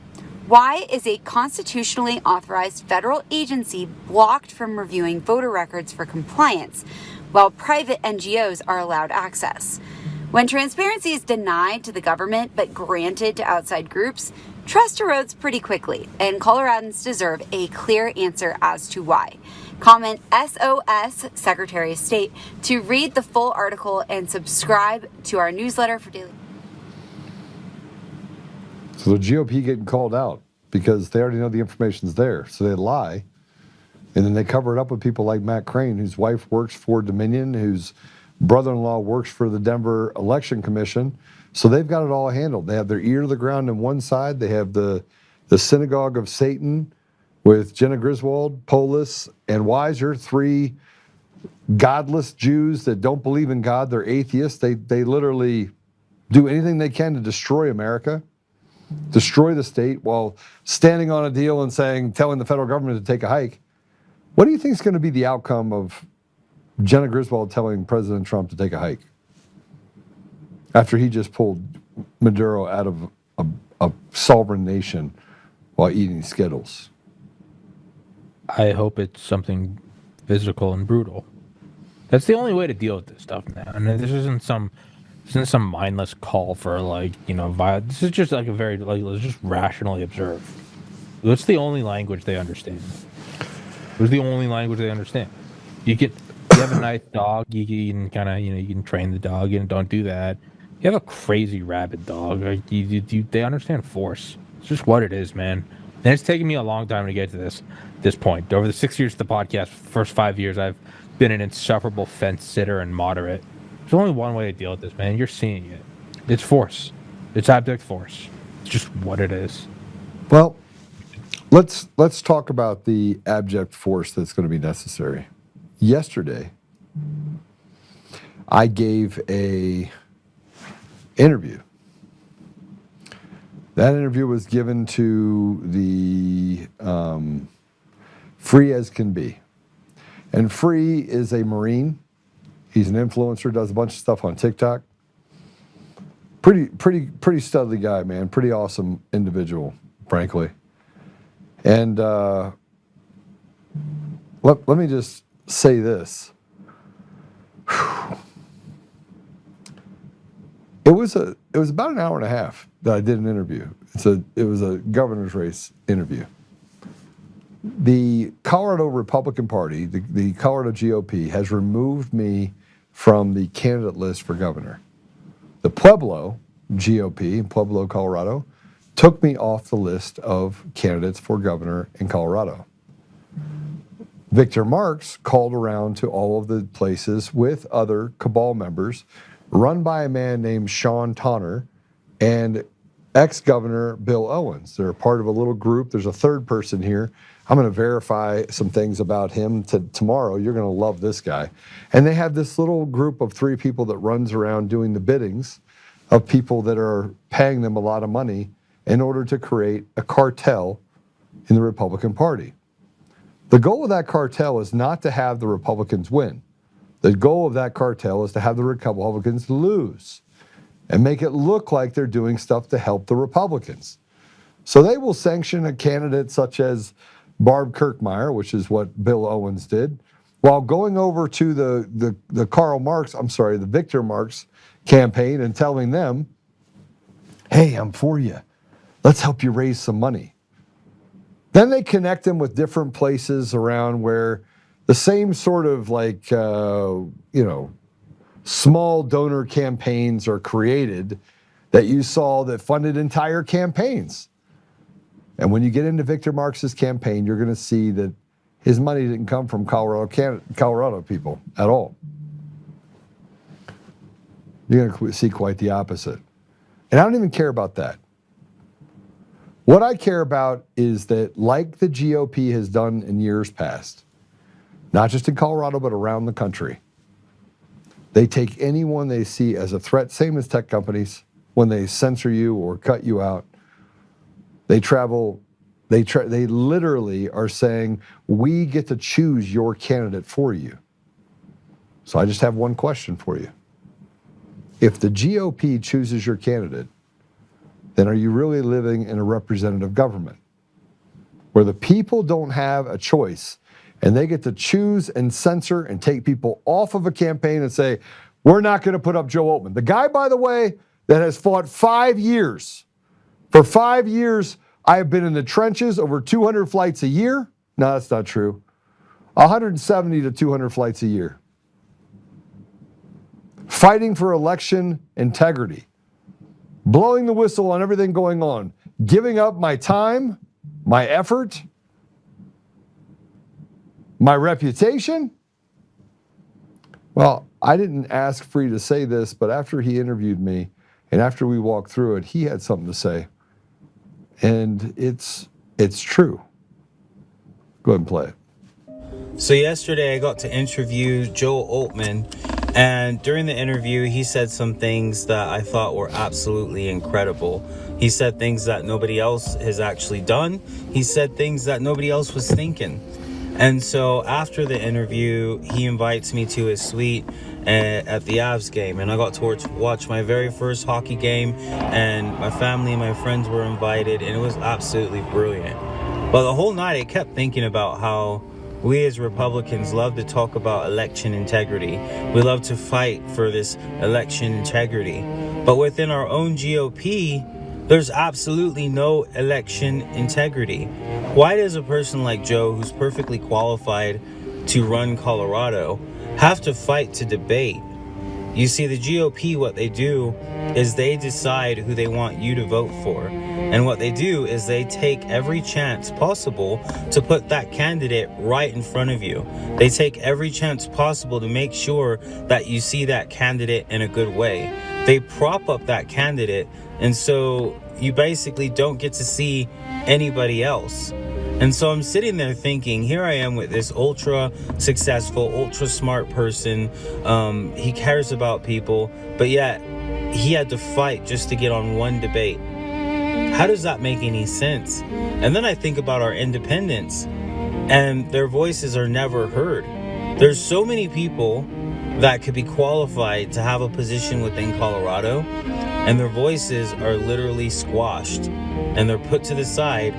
Why is a constitutionally authorized federal agency blocked from reviewing voter records for compliance, while private NGOs are allowed access? When transparency is denied to the government but granted to outside groups, trust erodes pretty quickly, and Coloradans deserve a clear answer as to why. Comment SOS Secretary of State to read the full article and subscribe to our newsletter for daily. So the GOP getting called out because they already know the information's there, so they lie, and then they cover it up with people like Matt Crane, whose wife works for Dominion, whose brother-in-law works for the Denver Election Commission, so they've got it all handled. They have their ear to the ground on one side. They have the synagogue of Satan with Jenna Griswold, Polis, and Weiser, three godless Jews that don't believe in God. They're atheists. They literally do anything they can to destroy America, destroy the state, while standing on a deal and telling the federal government to take a hike. What do you think is going to be the outcome of Jenna Griswold telling President Trump to take a hike after he just pulled Maduro out of a sovereign nation while eating Skittles? I hope it's something physical and brutal. That's the only way to deal with this stuff now. And this isn't some mindless call for violence. This is just like a very let's just rationally observe. That's the only language they understand. It was the only language they understand. You have a nice dog, you can kind of, you can train the dog, and don't do that. You have a crazy rabid dog, they understand force. It's just what it is, man. And it's taken me a long time to get to this point. Over the 6 years of the podcast, first 5 years, I've been an insufferable fence sitter and moderate. There's only one way to deal with this, man. You're seeing it. It's force. It's abject force. It's just what it is. Well, let's talk about the abject force that's going to be necessary. Yesterday, I gave a interview. That interview was given to the Free As Can Be. And Free is a Marine. He's an influencer, does a bunch of stuff on TikTok. Pretty studly guy, man. Pretty awesome individual, frankly. And let me just say this. It was about an hour and a half that I did an interview. It was a governor's race interview. The Colorado Republican Party, the Colorado GOP, has removed me from the candidate list for governor. The Pueblo GOP in Pueblo, Colorado, took me off the list of candidates for governor in Colorado. Victor Marx called around to all of the places with other cabal members run by a man named Sean Tonner and ex-governor Bill Owens. They're part of a little group. There's a third person here. I'm going to verify some things about him tomorrow. You're going to love this guy. And they have this little group of 3 people that runs around doing the biddings of people that are paying them a lot of money in order to create a cartel in the Republican Party. The goal of that cartel is not to have the Republicans win. The goal of that cartel is to have the Republicans lose and make it look like they're doing stuff to help the Republicans. So they will sanction a candidate such as Barb Kirkmeyer, which is what Bill Owens did, while going over to the Victor Marx campaign and telling them, hey, I'm for you. Let's help you raise some money. Then they connect them with different places around where the same sort of small donor campaigns are created that you saw that funded entire campaigns. And when you get into Victor Marx's campaign, you're going to see that his money didn't come from Colorado people at all. You're going to see quite the opposite. And I don't even care about that. What I care about is that, like the GOP has done in years past, not just in Colorado, but around the country, they take anyone they see as a threat, same as tech companies, when they censor you or cut you out. They literally are saying, we get to choose your candidate for you. So I just have one question for you. If the GOP chooses your candidate, then are you really living in a representative government where the people don't have a choice and they get to choose and censor and take people off of a campaign and say, we're not going to put up Joe Oltmann. The guy, by the way, that has fought 5 years. For 5 years, I have been in the trenches over 200 flights a year. No, that's not true. 170 to 200 flights a year. Fighting for election integrity. Blowing the whistle on everything going on. Giving up my time, my effort, my reputation. Well, I didn't ask Free to say this, but after he interviewed me and after we walked through it, he had something to say. And it's true. Go ahead and play it. So yesterday I got to interview Joe Oltmann, and during the interview he said some things that I thought were absolutely incredible. He said things that nobody else has actually done. He said things that nobody else was thinking. And so after the interview, he invites me to his suite at the Avs game, and I got to watch my very first hockey game, and my family and my friends were invited, and it was absolutely brilliant. But the whole night I kept thinking about how we as Republicans love to talk about election integrity. We love to fight for this election integrity. But within our own GOP, there's absolutely no election integrity. Why does a person like Joe, who's perfectly qualified to run Colorado, have to fight to debate? You see, the GOP, what they do is they decide who they want you to vote for. And what they do is they take every chance possible to put that candidate right in front of you. They take every chance possible to make sure that you see that candidate in a good way. They prop up that candidate, and so you basically don't get to see anybody else. And so I'm sitting there thinking, here I am with this ultra successful, ultra smart person. He cares about people, but yet he had to fight just to get on one debate. How does that make any sense? And then I think about our independents, and their voices are never heard. There's so many people that could be qualified to have a position within Colorado, and their voices are literally squashed, and they're put to the side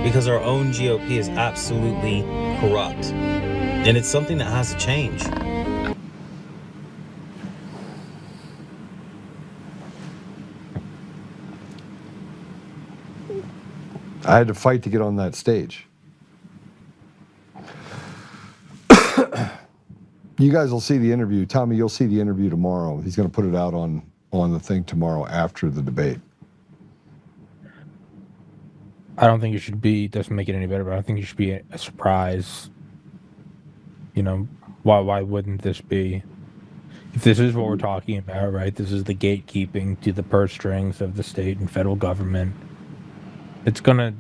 because our own GOP is absolutely corrupt. And it's something that has to change. I had to fight to get on that stage. You guys will see the interview. Tommy, you'll see the interview tomorrow. He's going to put it out on the thing tomorrow after the debate. I don't think it should be, doesn't make it any better, but I don't think it should be a surprise. You know, why wouldn't this be? If this is what we're talking about, right? This is the gatekeeping to the purse strings of the state and federal government. There's gonna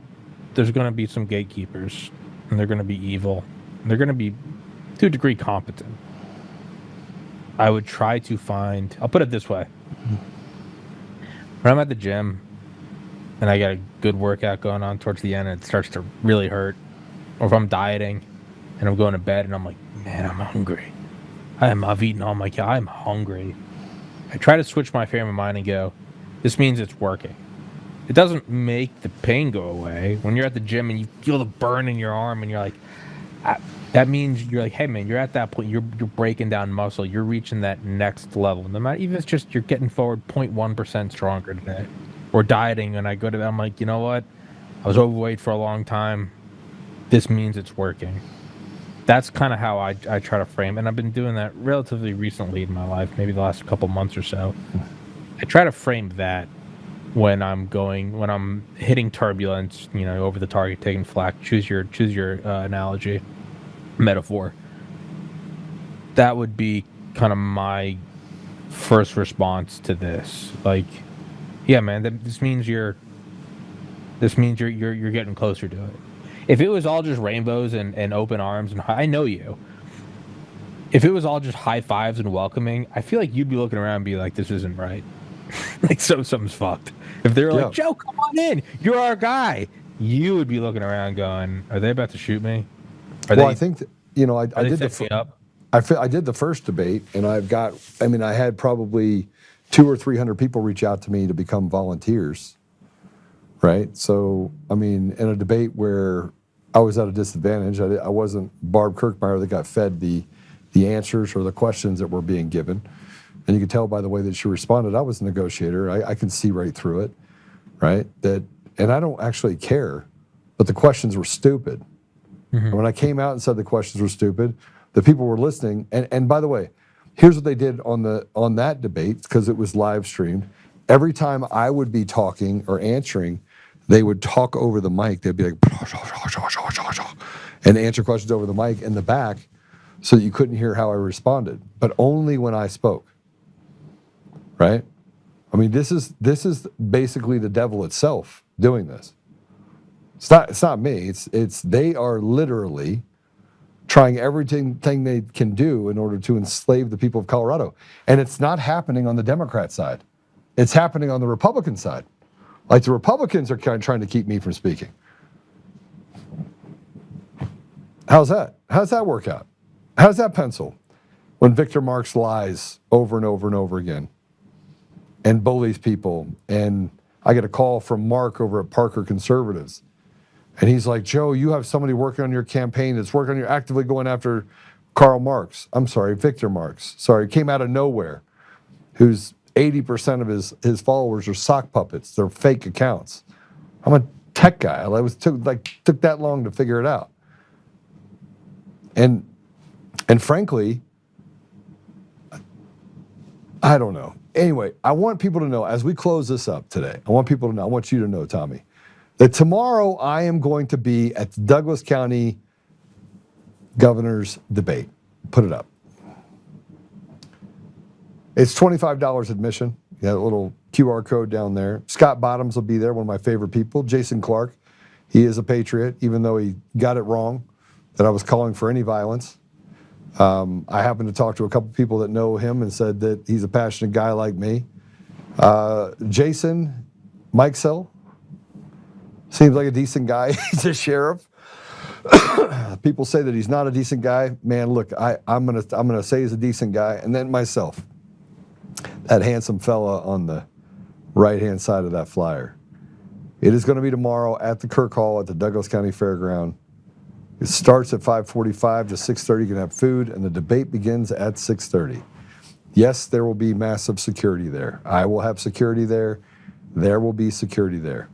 be some gatekeepers, and they're gonna be evil. And they're gonna be, to a degree, competent. I would try to find, I'll put it this way. When I'm at the gym and I got a good workout going on towards the end and it starts to really hurt, or if I'm dieting and I'm going to bed and I'm like, man, I'm hungry. I've eaten all my, I'm hungry. I try to switch my frame of mind and go, this means it's working. It doesn't make the pain go away. When you're at the gym and you feel the burn in your arm and you're like, that means you're like, hey man, you're at that point, you're breaking down muscle, you're reaching that next level. No matter, even if it's just you're getting forward 0.1% stronger today. Or dieting, and I go to that, I'm like, you know what? I was overweight for a long time. This means it's working. That's kind of how I try to frame, and I've been doing that relatively recently in my life, maybe the last couple months or so. I try to frame that when I'm hitting turbulence, you know, over the target, taking flak. Choose your analogy, metaphor. That would be kind of my first response to this. Like, yeah, man, this means you're getting closer to it. If it was all just rainbows and open arms, and I know you. If it was all just high fives and welcoming, I feel like you'd be looking around and be like, this isn't right. Like, something's fucked. If they're like, Joe, come on in, you're our guy, you would be looking around going, are they about to shoot me? I think that, you know, I did up? I did the first debate, and I had probably 200 or 300 people reach out to me to become volunteers, right? So, I mean, in a debate where I was at a disadvantage, I wasn't Barb Kirkmeyer that got fed the answers or the questions that were being given. And you could tell by the way that she responded, I was a negotiator. I can see right through it, right? And I don't actually care, but the questions were stupid. Mm-hmm. And when I came out and said the questions were stupid, the people were listening. And by the way, here's what they did on that debate, because it was live streamed. Every time I would be talking or answering, they would talk over the mic. They'd be like, and answer questions over the mic in the back so that you couldn't hear how I responded, but only when I spoke, right? I mean, this is basically the devil itself doing this. It's not me. It's they are literally trying everything they can do in order to enslave the people of Colorado. And it's not happening on the Democrat side. It's happening on the Republican side. Like, the Republicans are kind of trying to keep me from speaking. How's that? How's that work out? How's that pencil? When Victor Marx lies over and over and over again and bullies people. And I get a call from Mark over at Parker Conservatives. And he's like, Joe, you have somebody working on your campaign that's working on your actively going after Karl Marx. I'm sorry, Victor Marx. Sorry, came out of nowhere. Who's 80% of his followers are sock puppets. They're fake accounts. I'm a tech guy. Took that long to figure it out. And frankly, I don't know. Anyway, I want people to know, as we close this up today, I want you to know, Tommy, that tomorrow I am going to be at the Douglas County Governor's debate. Put it up. It's $25 admission. You got a little QR code down there. Scott Bottoms will be there, one of my favorite people. Jason Clark, he is a patriot, even though he got it wrong, that I was calling for any violence. I happened to talk to a couple people that know him and said that he's a passionate guy like me. Jason Mikesell seems like a decent guy. He's a sheriff. People say that he's not a decent guy. Man, look, I'm gonna say he's a decent guy, and then myself, that handsome fella on the right-hand side of that flyer. It is going to be tomorrow at the Kirk Hall at the Douglas County Fairground. It starts at 5:45 to 6:30. You can have food, and the debate begins at 6:30. Yes, there will be massive security there. I will have security there. There will be security there.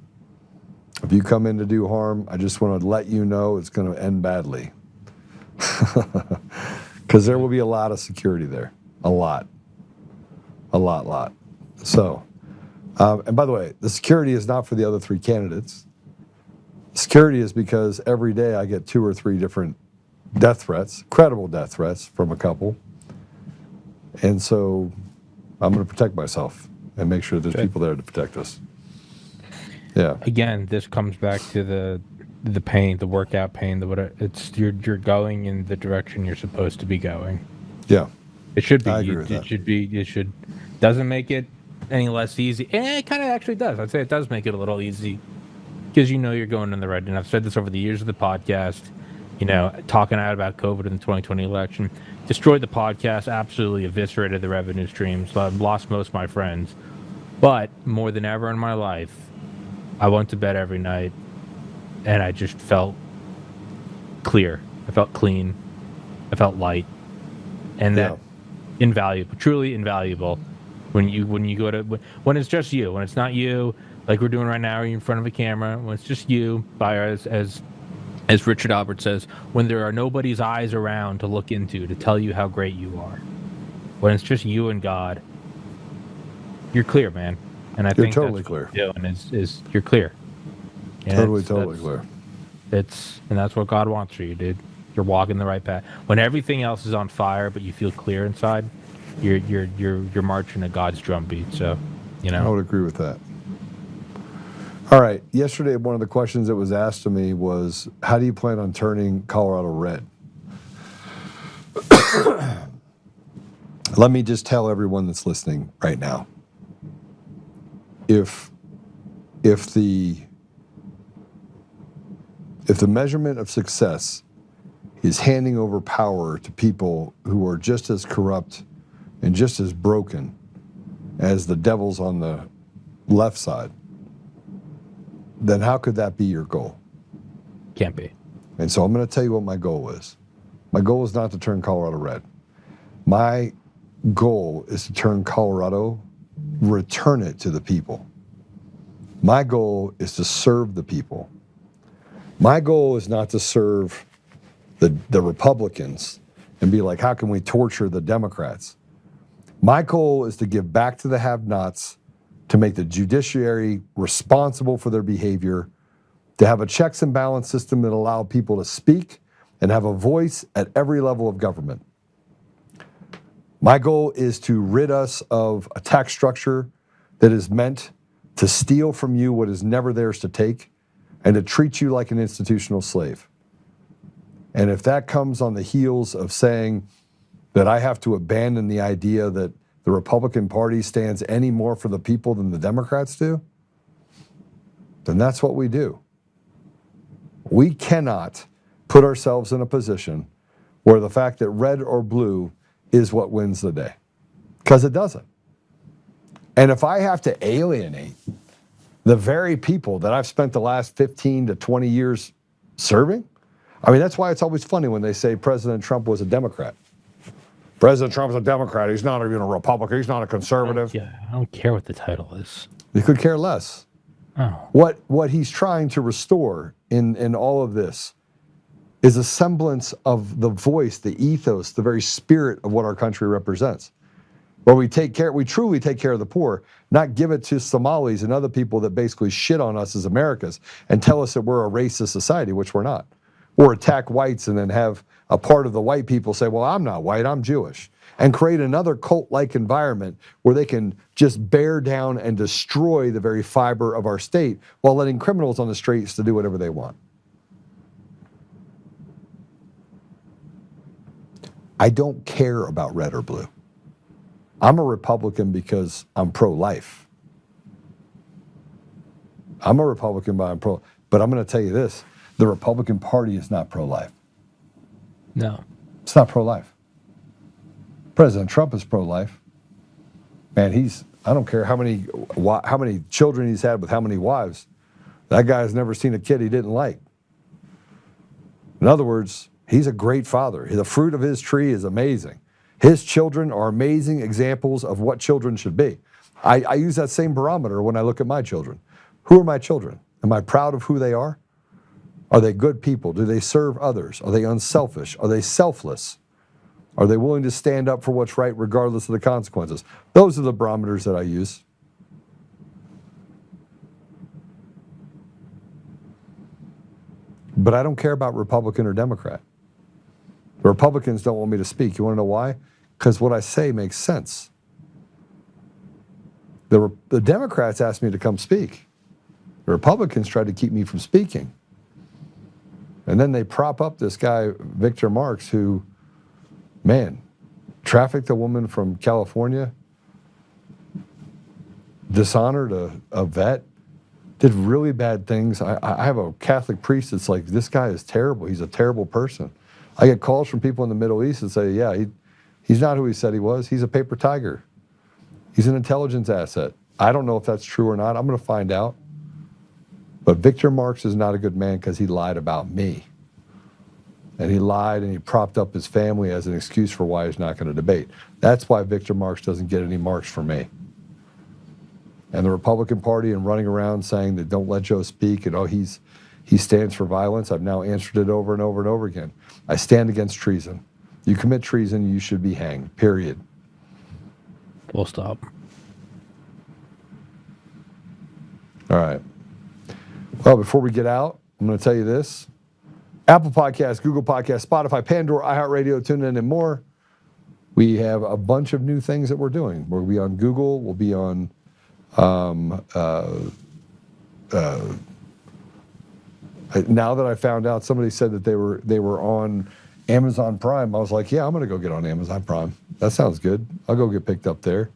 If you come in to do harm, I just want to let you know it's going to end badly. Because there will be a lot of security there. A lot. So, and by the way, the security is not for the other three candidates. Security is because every day I get 2 or 3 different death threats, credible death threats from a couple. And so I'm going to protect myself and make sure there's people there to protect us. Yeah. Again, this comes back to the pain, the workout pain, it's you're going in the direction you're supposed to be going. Yeah. It should be. I agree with that. It should. Doesn't make it any less easy. And it kind of actually does. I'd say it does make it a little easy because you know you're going in the right. And I've said this over the years of the podcast. You know, talking out about COVID in the 2020 election, destroyed the podcast, absolutely eviscerated the revenue streams. I've lost most of my friends, but more than ever in my life, I went to bed every night, and I just felt clear. I felt clean. I felt light, and that invaluable, truly invaluable. When you go to when it's just you, when it's not you, like we're doing right now, you're in front of a camera. When it's just you, as Richard Albert says, when there are nobody's eyes around to look into to tell you how great you are, when it's just you and God, you're clear, man. And I think totally clear. Is you're clear. And Totally clear. And that's what God wants for you, dude. You're walking the right path. When everything else is on fire, but you feel clear inside, you're marching to God's drumbeat. So, you know. I would agree with that. All right. Yesterday, one of the questions that was asked to me was, how do you plan on turning Colorado red? Let me just tell everyone that's listening right now. If the measurement of success is handing over power to people who are just as corrupt and just as broken as the devils on the left side, then how could that be your goal? Can't be. And so I'm going to tell you what my goal is. My goal is not to turn Colorado red. My goal is to turn Colorado, return it to the people. My goal is to serve the people. My goal is not to serve the Republicans and be like, how can we torture the Democrats? My goal is to give back to the have-nots, to make the judiciary responsible for their behavior, to have a checks and balance system that allow people to speak and have a voice at every level of government. My goal is to rid us of a tax structure that is meant to steal from you what is never theirs to take and to treat you like an institutional slave. And if that comes on the heels of saying that I have to abandon the idea that the Republican Party stands any more for the people than the Democrats do, then that's what we do. We cannot put ourselves in a position where the fact that red or blue is what wins the day, because it doesn't. And if I have to alienate the very people that I've spent the last 15 to 20 years serving, I mean, that's why it's always funny when they say President Trump was a Democrat. President Trump's a Democrat. He's not even a Republican. He's not a conservative. I don't care what the title is. You could care less. Oh. What he's trying to restore in all of this is a semblance of the voice, the ethos, the very spirit of what our country represents. Where we truly take care of the poor, not give it to Somalis and other people that basically shit on us as Americans and tell us that we're a racist society, which we're not. Or attack whites and then have a part of the white people say, well, I'm not white, I'm Jewish. And create another cult-like environment where they can just bear down and destroy the very fiber of our state while letting criminals on the streets to do whatever they want. I don't care about red or blue. I'm a Republican because I'm pro-life. I'm a Republican, but I'm pro. But I'm going to tell you this. The Republican Party is not pro-life. No. It's not pro-life. President Trump is pro-life. Man, I don't care how many children he's had with how many wives. That guy has never seen a kid he didn't like. In other words, he's a great father. The fruit of his tree is amazing. His children are amazing examples of what children should be. I use that same barometer when I look at my children. Who are my children? Am I proud of who they are? Are they good people? Do they serve others? Are they unselfish? Are they selfless? Are they willing to stand up for what's right regardless of the consequences? Those are the barometers that I use. But I don't care about Republican or Democrat. The Republicans don't want me to speak. You want to know why? Because what I say makes sense. The Democrats asked me to come speak. The Republicans tried to keep me from speaking. And then they prop up this guy, Victor Marx, who, man, trafficked a woman from California, dishonored a vet, did really bad things. I have a Catholic priest that's like, this guy is terrible. He's a terrible person. I get calls from people in the Middle East that say, yeah, he's not who he said he was. He's a paper tiger. He's an intelligence asset. I don't know if that's true or not. I'm going to find out. But Victor Marx is not a good man because he lied about me. And he lied and he propped up his family as an excuse for why he's not going to debate. That's why Victor Marx doesn't get any marks from me. And the Republican Party and running around saying that don't let Joe speak and he stands for violence. I've now answered it over and over and over again. I stand against treason. You commit treason, you should be hanged, period. Full stop. All right. Well, before we get out, I'm going to tell you this. Apple Podcasts, Google Podcasts, Spotify, Pandora, iHeartRadio, TuneIn, and more. We have a bunch of new things that we're doing. We'll be on Google. We'll be on now that I found out, somebody said that they were on Amazon Prime. I was like, yeah, I'm going to go get on Amazon Prime. That sounds good. I'll go get picked up there.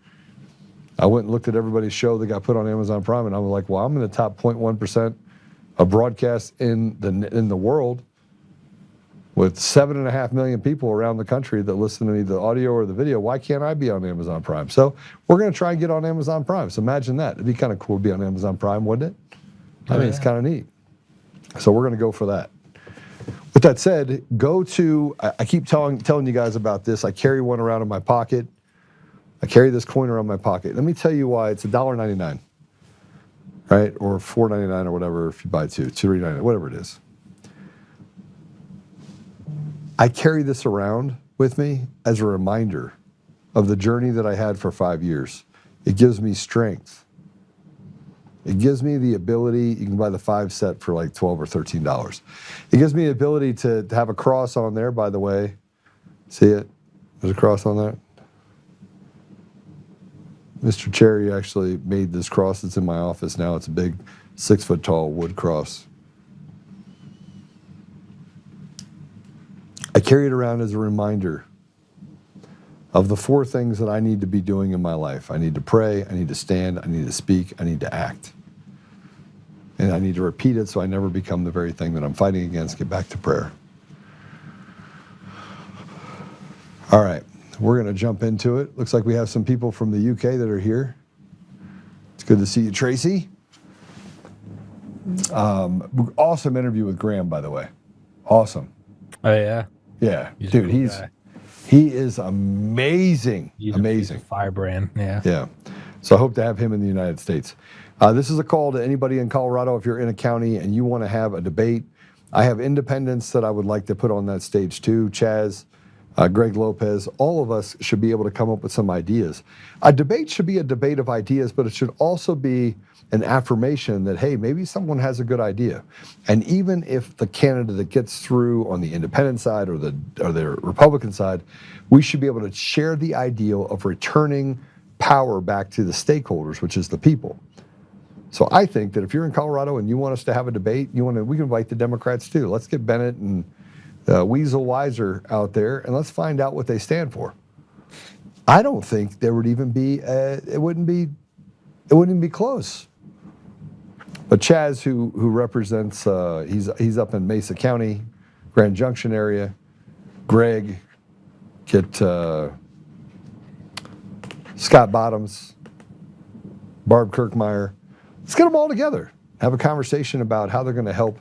I went and looked at everybody's show that got put on Amazon Prime, and I was like, well, I'm in the top 0.1% of broadcasts in the world with 7.5 million people around the country that listen to me, the audio or the video. Why can't I be on Amazon Prime? So we're going to try and get on Amazon Prime. So imagine that. It'd be kind of cool to be on Amazon Prime, wouldn't it? I mean, it's kind of neat. So we're going to go for that. With that said, go to, I keep telling you guys about this. I carry one around in my pocket. I carry this coin around my pocket. Let me tell you why it's $1.99, right? Or $4.99 or whatever if you buy two, $2.99, whatever it is. I carry this around with me as a reminder of the journey that I had for 5 years. It gives me strength. It gives me the ability, you can buy the 5 set for like $12 or $13. It gives me the ability to have a cross on there, by the way. See it? There's a cross on that. Mr. Cherry actually made this cross that's in my office now. It's a big 6-foot tall wood cross. I carry it around as a reminder of the 4 things that I need to be doing in my life. I need to pray, I need to stand, I need to speak, I need to act. And I need to repeat it so I never become the very thing that I'm fighting against. Get back to prayer. All right, we're going to jump into it. Looks like we have some people from the UK that are here. It's good to see you, Tracy. Awesome interview with Graham, by the way. Awesome. Oh, yeah? Yeah, He's dude, a cool guy. he is amazing. He's amazing. A firebrand, yeah. Yeah. So I hope to have him in the United States. This is a call to anybody in Colorado. If you're in a county and you want to have a debate, I have independents that I would like to put on that stage too. Chaz, Greg Lopez, all of us should be able to come up with some ideas. A debate should be a debate of ideas, but it should also be an affirmation that, hey, maybe someone has a good idea. And even if the candidate that gets through on the independent side or the Republican side, we should be able to share the ideal of returning power back to the stakeholders, which is the people. So I think that if you're in Colorado and you want us to have a debate, we can invite the Democrats too. Let's get Bennett and Weasel Weiser out there and let's find out what they stand for. I don't think there would even be it wouldn't even be close. But Chaz, who represents, he's up in Mesa County, Grand Junction area. Greg, get Scott Bottoms, Barb Kirkmeyer. Let's get them all together. Have a conversation about how they're going to help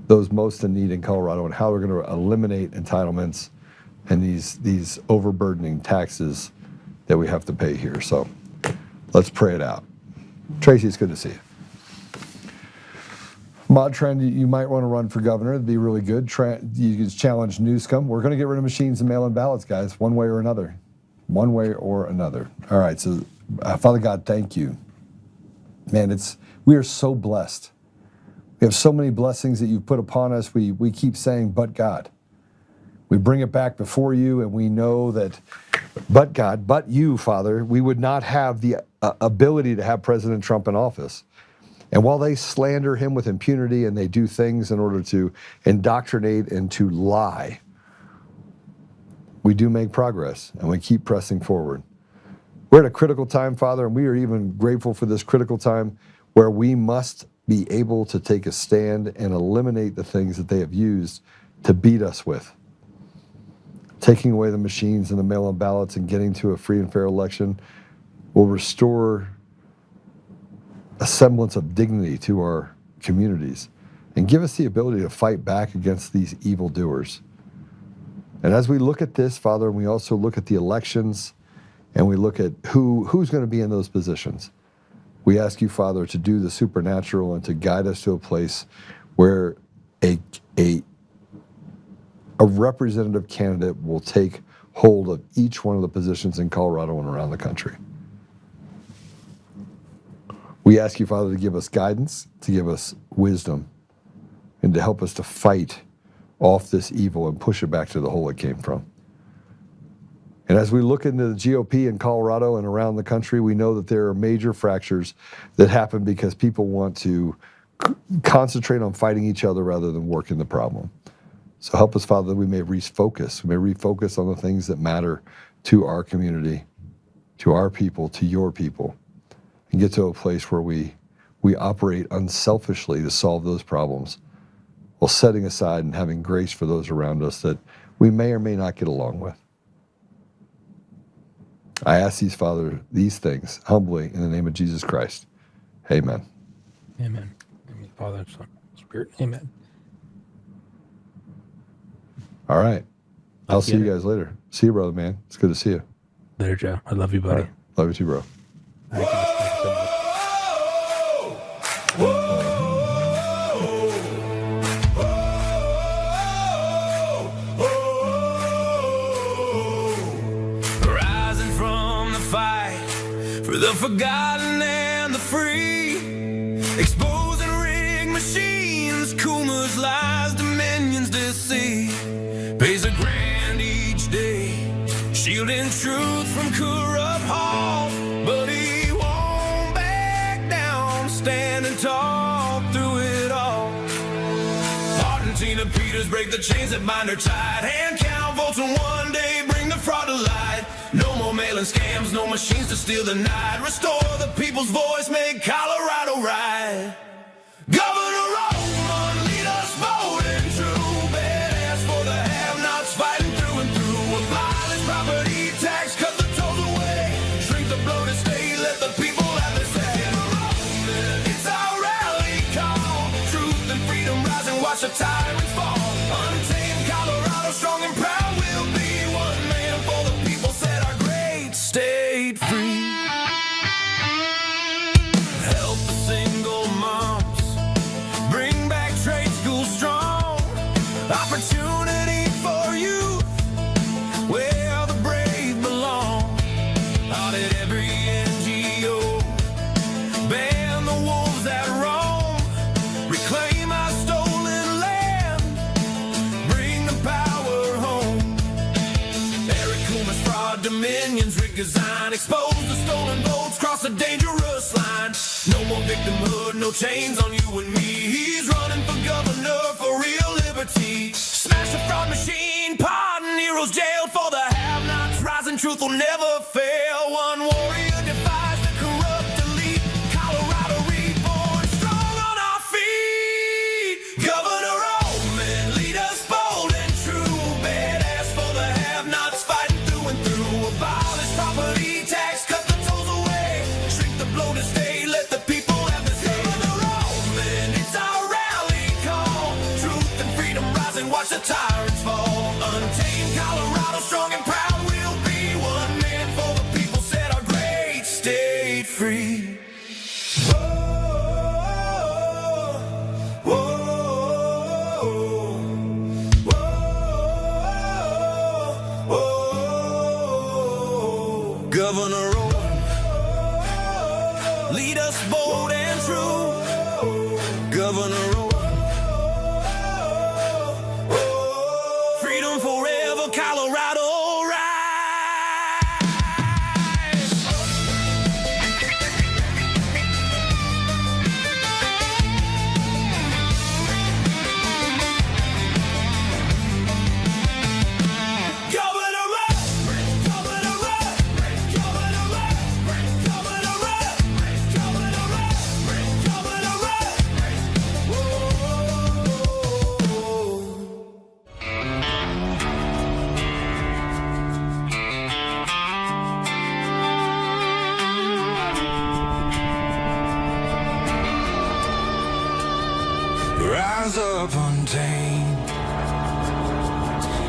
those most in need in Colorado and how they're going to eliminate entitlements and these overburdening taxes that we have to pay here. So let's pray it out. Tracy, it's good to see you. Mod Trend, you might want to run for governor. It'd be really good. You could challenge Newscomb. We're going to get rid of machines and mail-in ballots, guys, one way or another. One way or another. All right, so Father God, thank you. Man, we are so blessed. We have so many blessings that you've put upon us. We keep saying, but God. We bring it back before you, and we know that, but God, but you, Father, we would not have the ability to have President Trump in office. And while they slander him with impunity and they do things in order to indoctrinate and to lie, we do make progress and we keep pressing forward. We're at a critical time, Father, and we are even grateful for this critical time where we must be able to take a stand and eliminate the things that they have used to beat us with. Taking away the machines and the mail-in ballots and getting to a free and fair election will restore a semblance of dignity to our communities and give us the ability to fight back against these evildoers. And as we look at this, Father, we also look at the elections and we look at who's going to be in those positions. We ask you, Father, to do the supernatural and to guide us to a place where a representative candidate will take hold of each one of the positions in Colorado and around the country. We ask you, Father, to give us guidance, to give us wisdom, and to help us to fight off this evil and push it back to the hole it came from. And as we look into the GOP in Colorado and around the country, we know that there are major fractures that happen because people want to concentrate on fighting each other rather than working the problem. So help us, Father, that we may refocus. We may refocus on the things that matter to our community, to our people, to your people, and get to a place where we operate unselfishly to solve those problems while setting aside and having grace for those around us that we may or may not get along with. I ask these things humbly in the name of Jesus Christ. Amen. Amen. Amen. Father, Son, Spirit. Amen. All right. I'll see you guys later. See you, brother, man. It's good to see you. Later, Joe. I love you, buddy. Right. Love you too, bro. Thank you. Thank you so much. Rising from the fight for the forgotten and the free, exposing rigged machines, Coomer's lies, Dominion's deceit, pays a grand each day, shielding truth from corrupt halls, but he won't back down, standing tall through it all. Martin, Tina Peters break the chains that bind her tight, hand count votes and one day bring the fraud to light. No more mailing scams, no machines to steal the night, restore the people's voice, make Colorado right. Governor Oltmann, lead us bold and true, badass for the have-nots, fighting through and through. Abolish property tax, cut the tolls away, shrink the bloated state, let the people have their say. It's our rally call, truth and freedom rise and watch the tyrants fall. Untamed Colorado, strong and proud, we'll be one man for the people, set our great state free. Help the single moms, bring back trade school strong, opportunity for youth, where the brave belong. Audit every NGO, ban the wolves that roam, reclaim our stolen land, bring the power home. Eric Coomer's fraud, Dominion's rigged design, expose the stolen votes, cross the dangerous line. No more victimhood, no chains on you and me. He's running for governor for real liberty. Smash the fraud machine, pardon heroes jailed for the have-nots. Rising truth will never fail. One warrior defies the corrupt elite. Colorado reborn, strong on our feet. Governor Oltmann, lead us bold and true, badass for the have-nots, fighting through and through. Abolish property tax, cut the tolls away, shrink the bloated state, let the people have the say. Governor Oltmann, it's our rally call, truth and freedom rise and watch the tyrants fall. Untamed Colorado, strong and proud, we'll be one man for the people, set our great state free. Whoa, whoa. up untamed.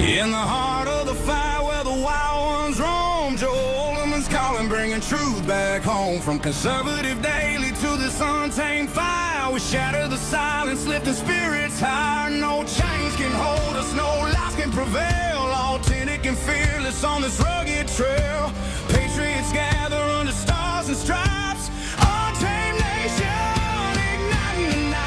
In the heart of the fire where the wild ones roam, Joe Oltmann's calling, bringing truth back home. From conservative daily to this untamed fire, we shatter the silence, lifting spirits higher. No chains can hold us, no lies can prevail. Authentic and fearless on this rugged trail. Patriots gather under stars and stripes. Untamed nation, igniting the night.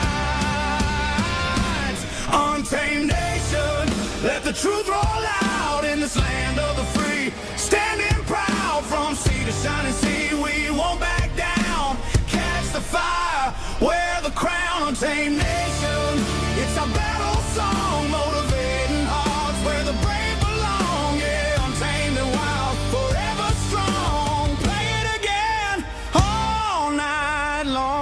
Untamed nation, let the truth roll out in this land of the free. Standing proud from sea to shining sea, we won't back down. Catch the fire, wear the crown. Untamed nation, it's our battle song, motivating hearts where the brave belong. Yeah, untamed and wild, forever strong. Play it again all night long.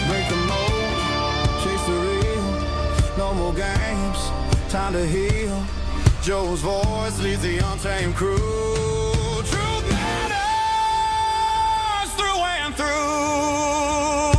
Break the mold, chase the real. No more games, time to heal. Joe's voice leads the untamed crew. Truth matters through and through.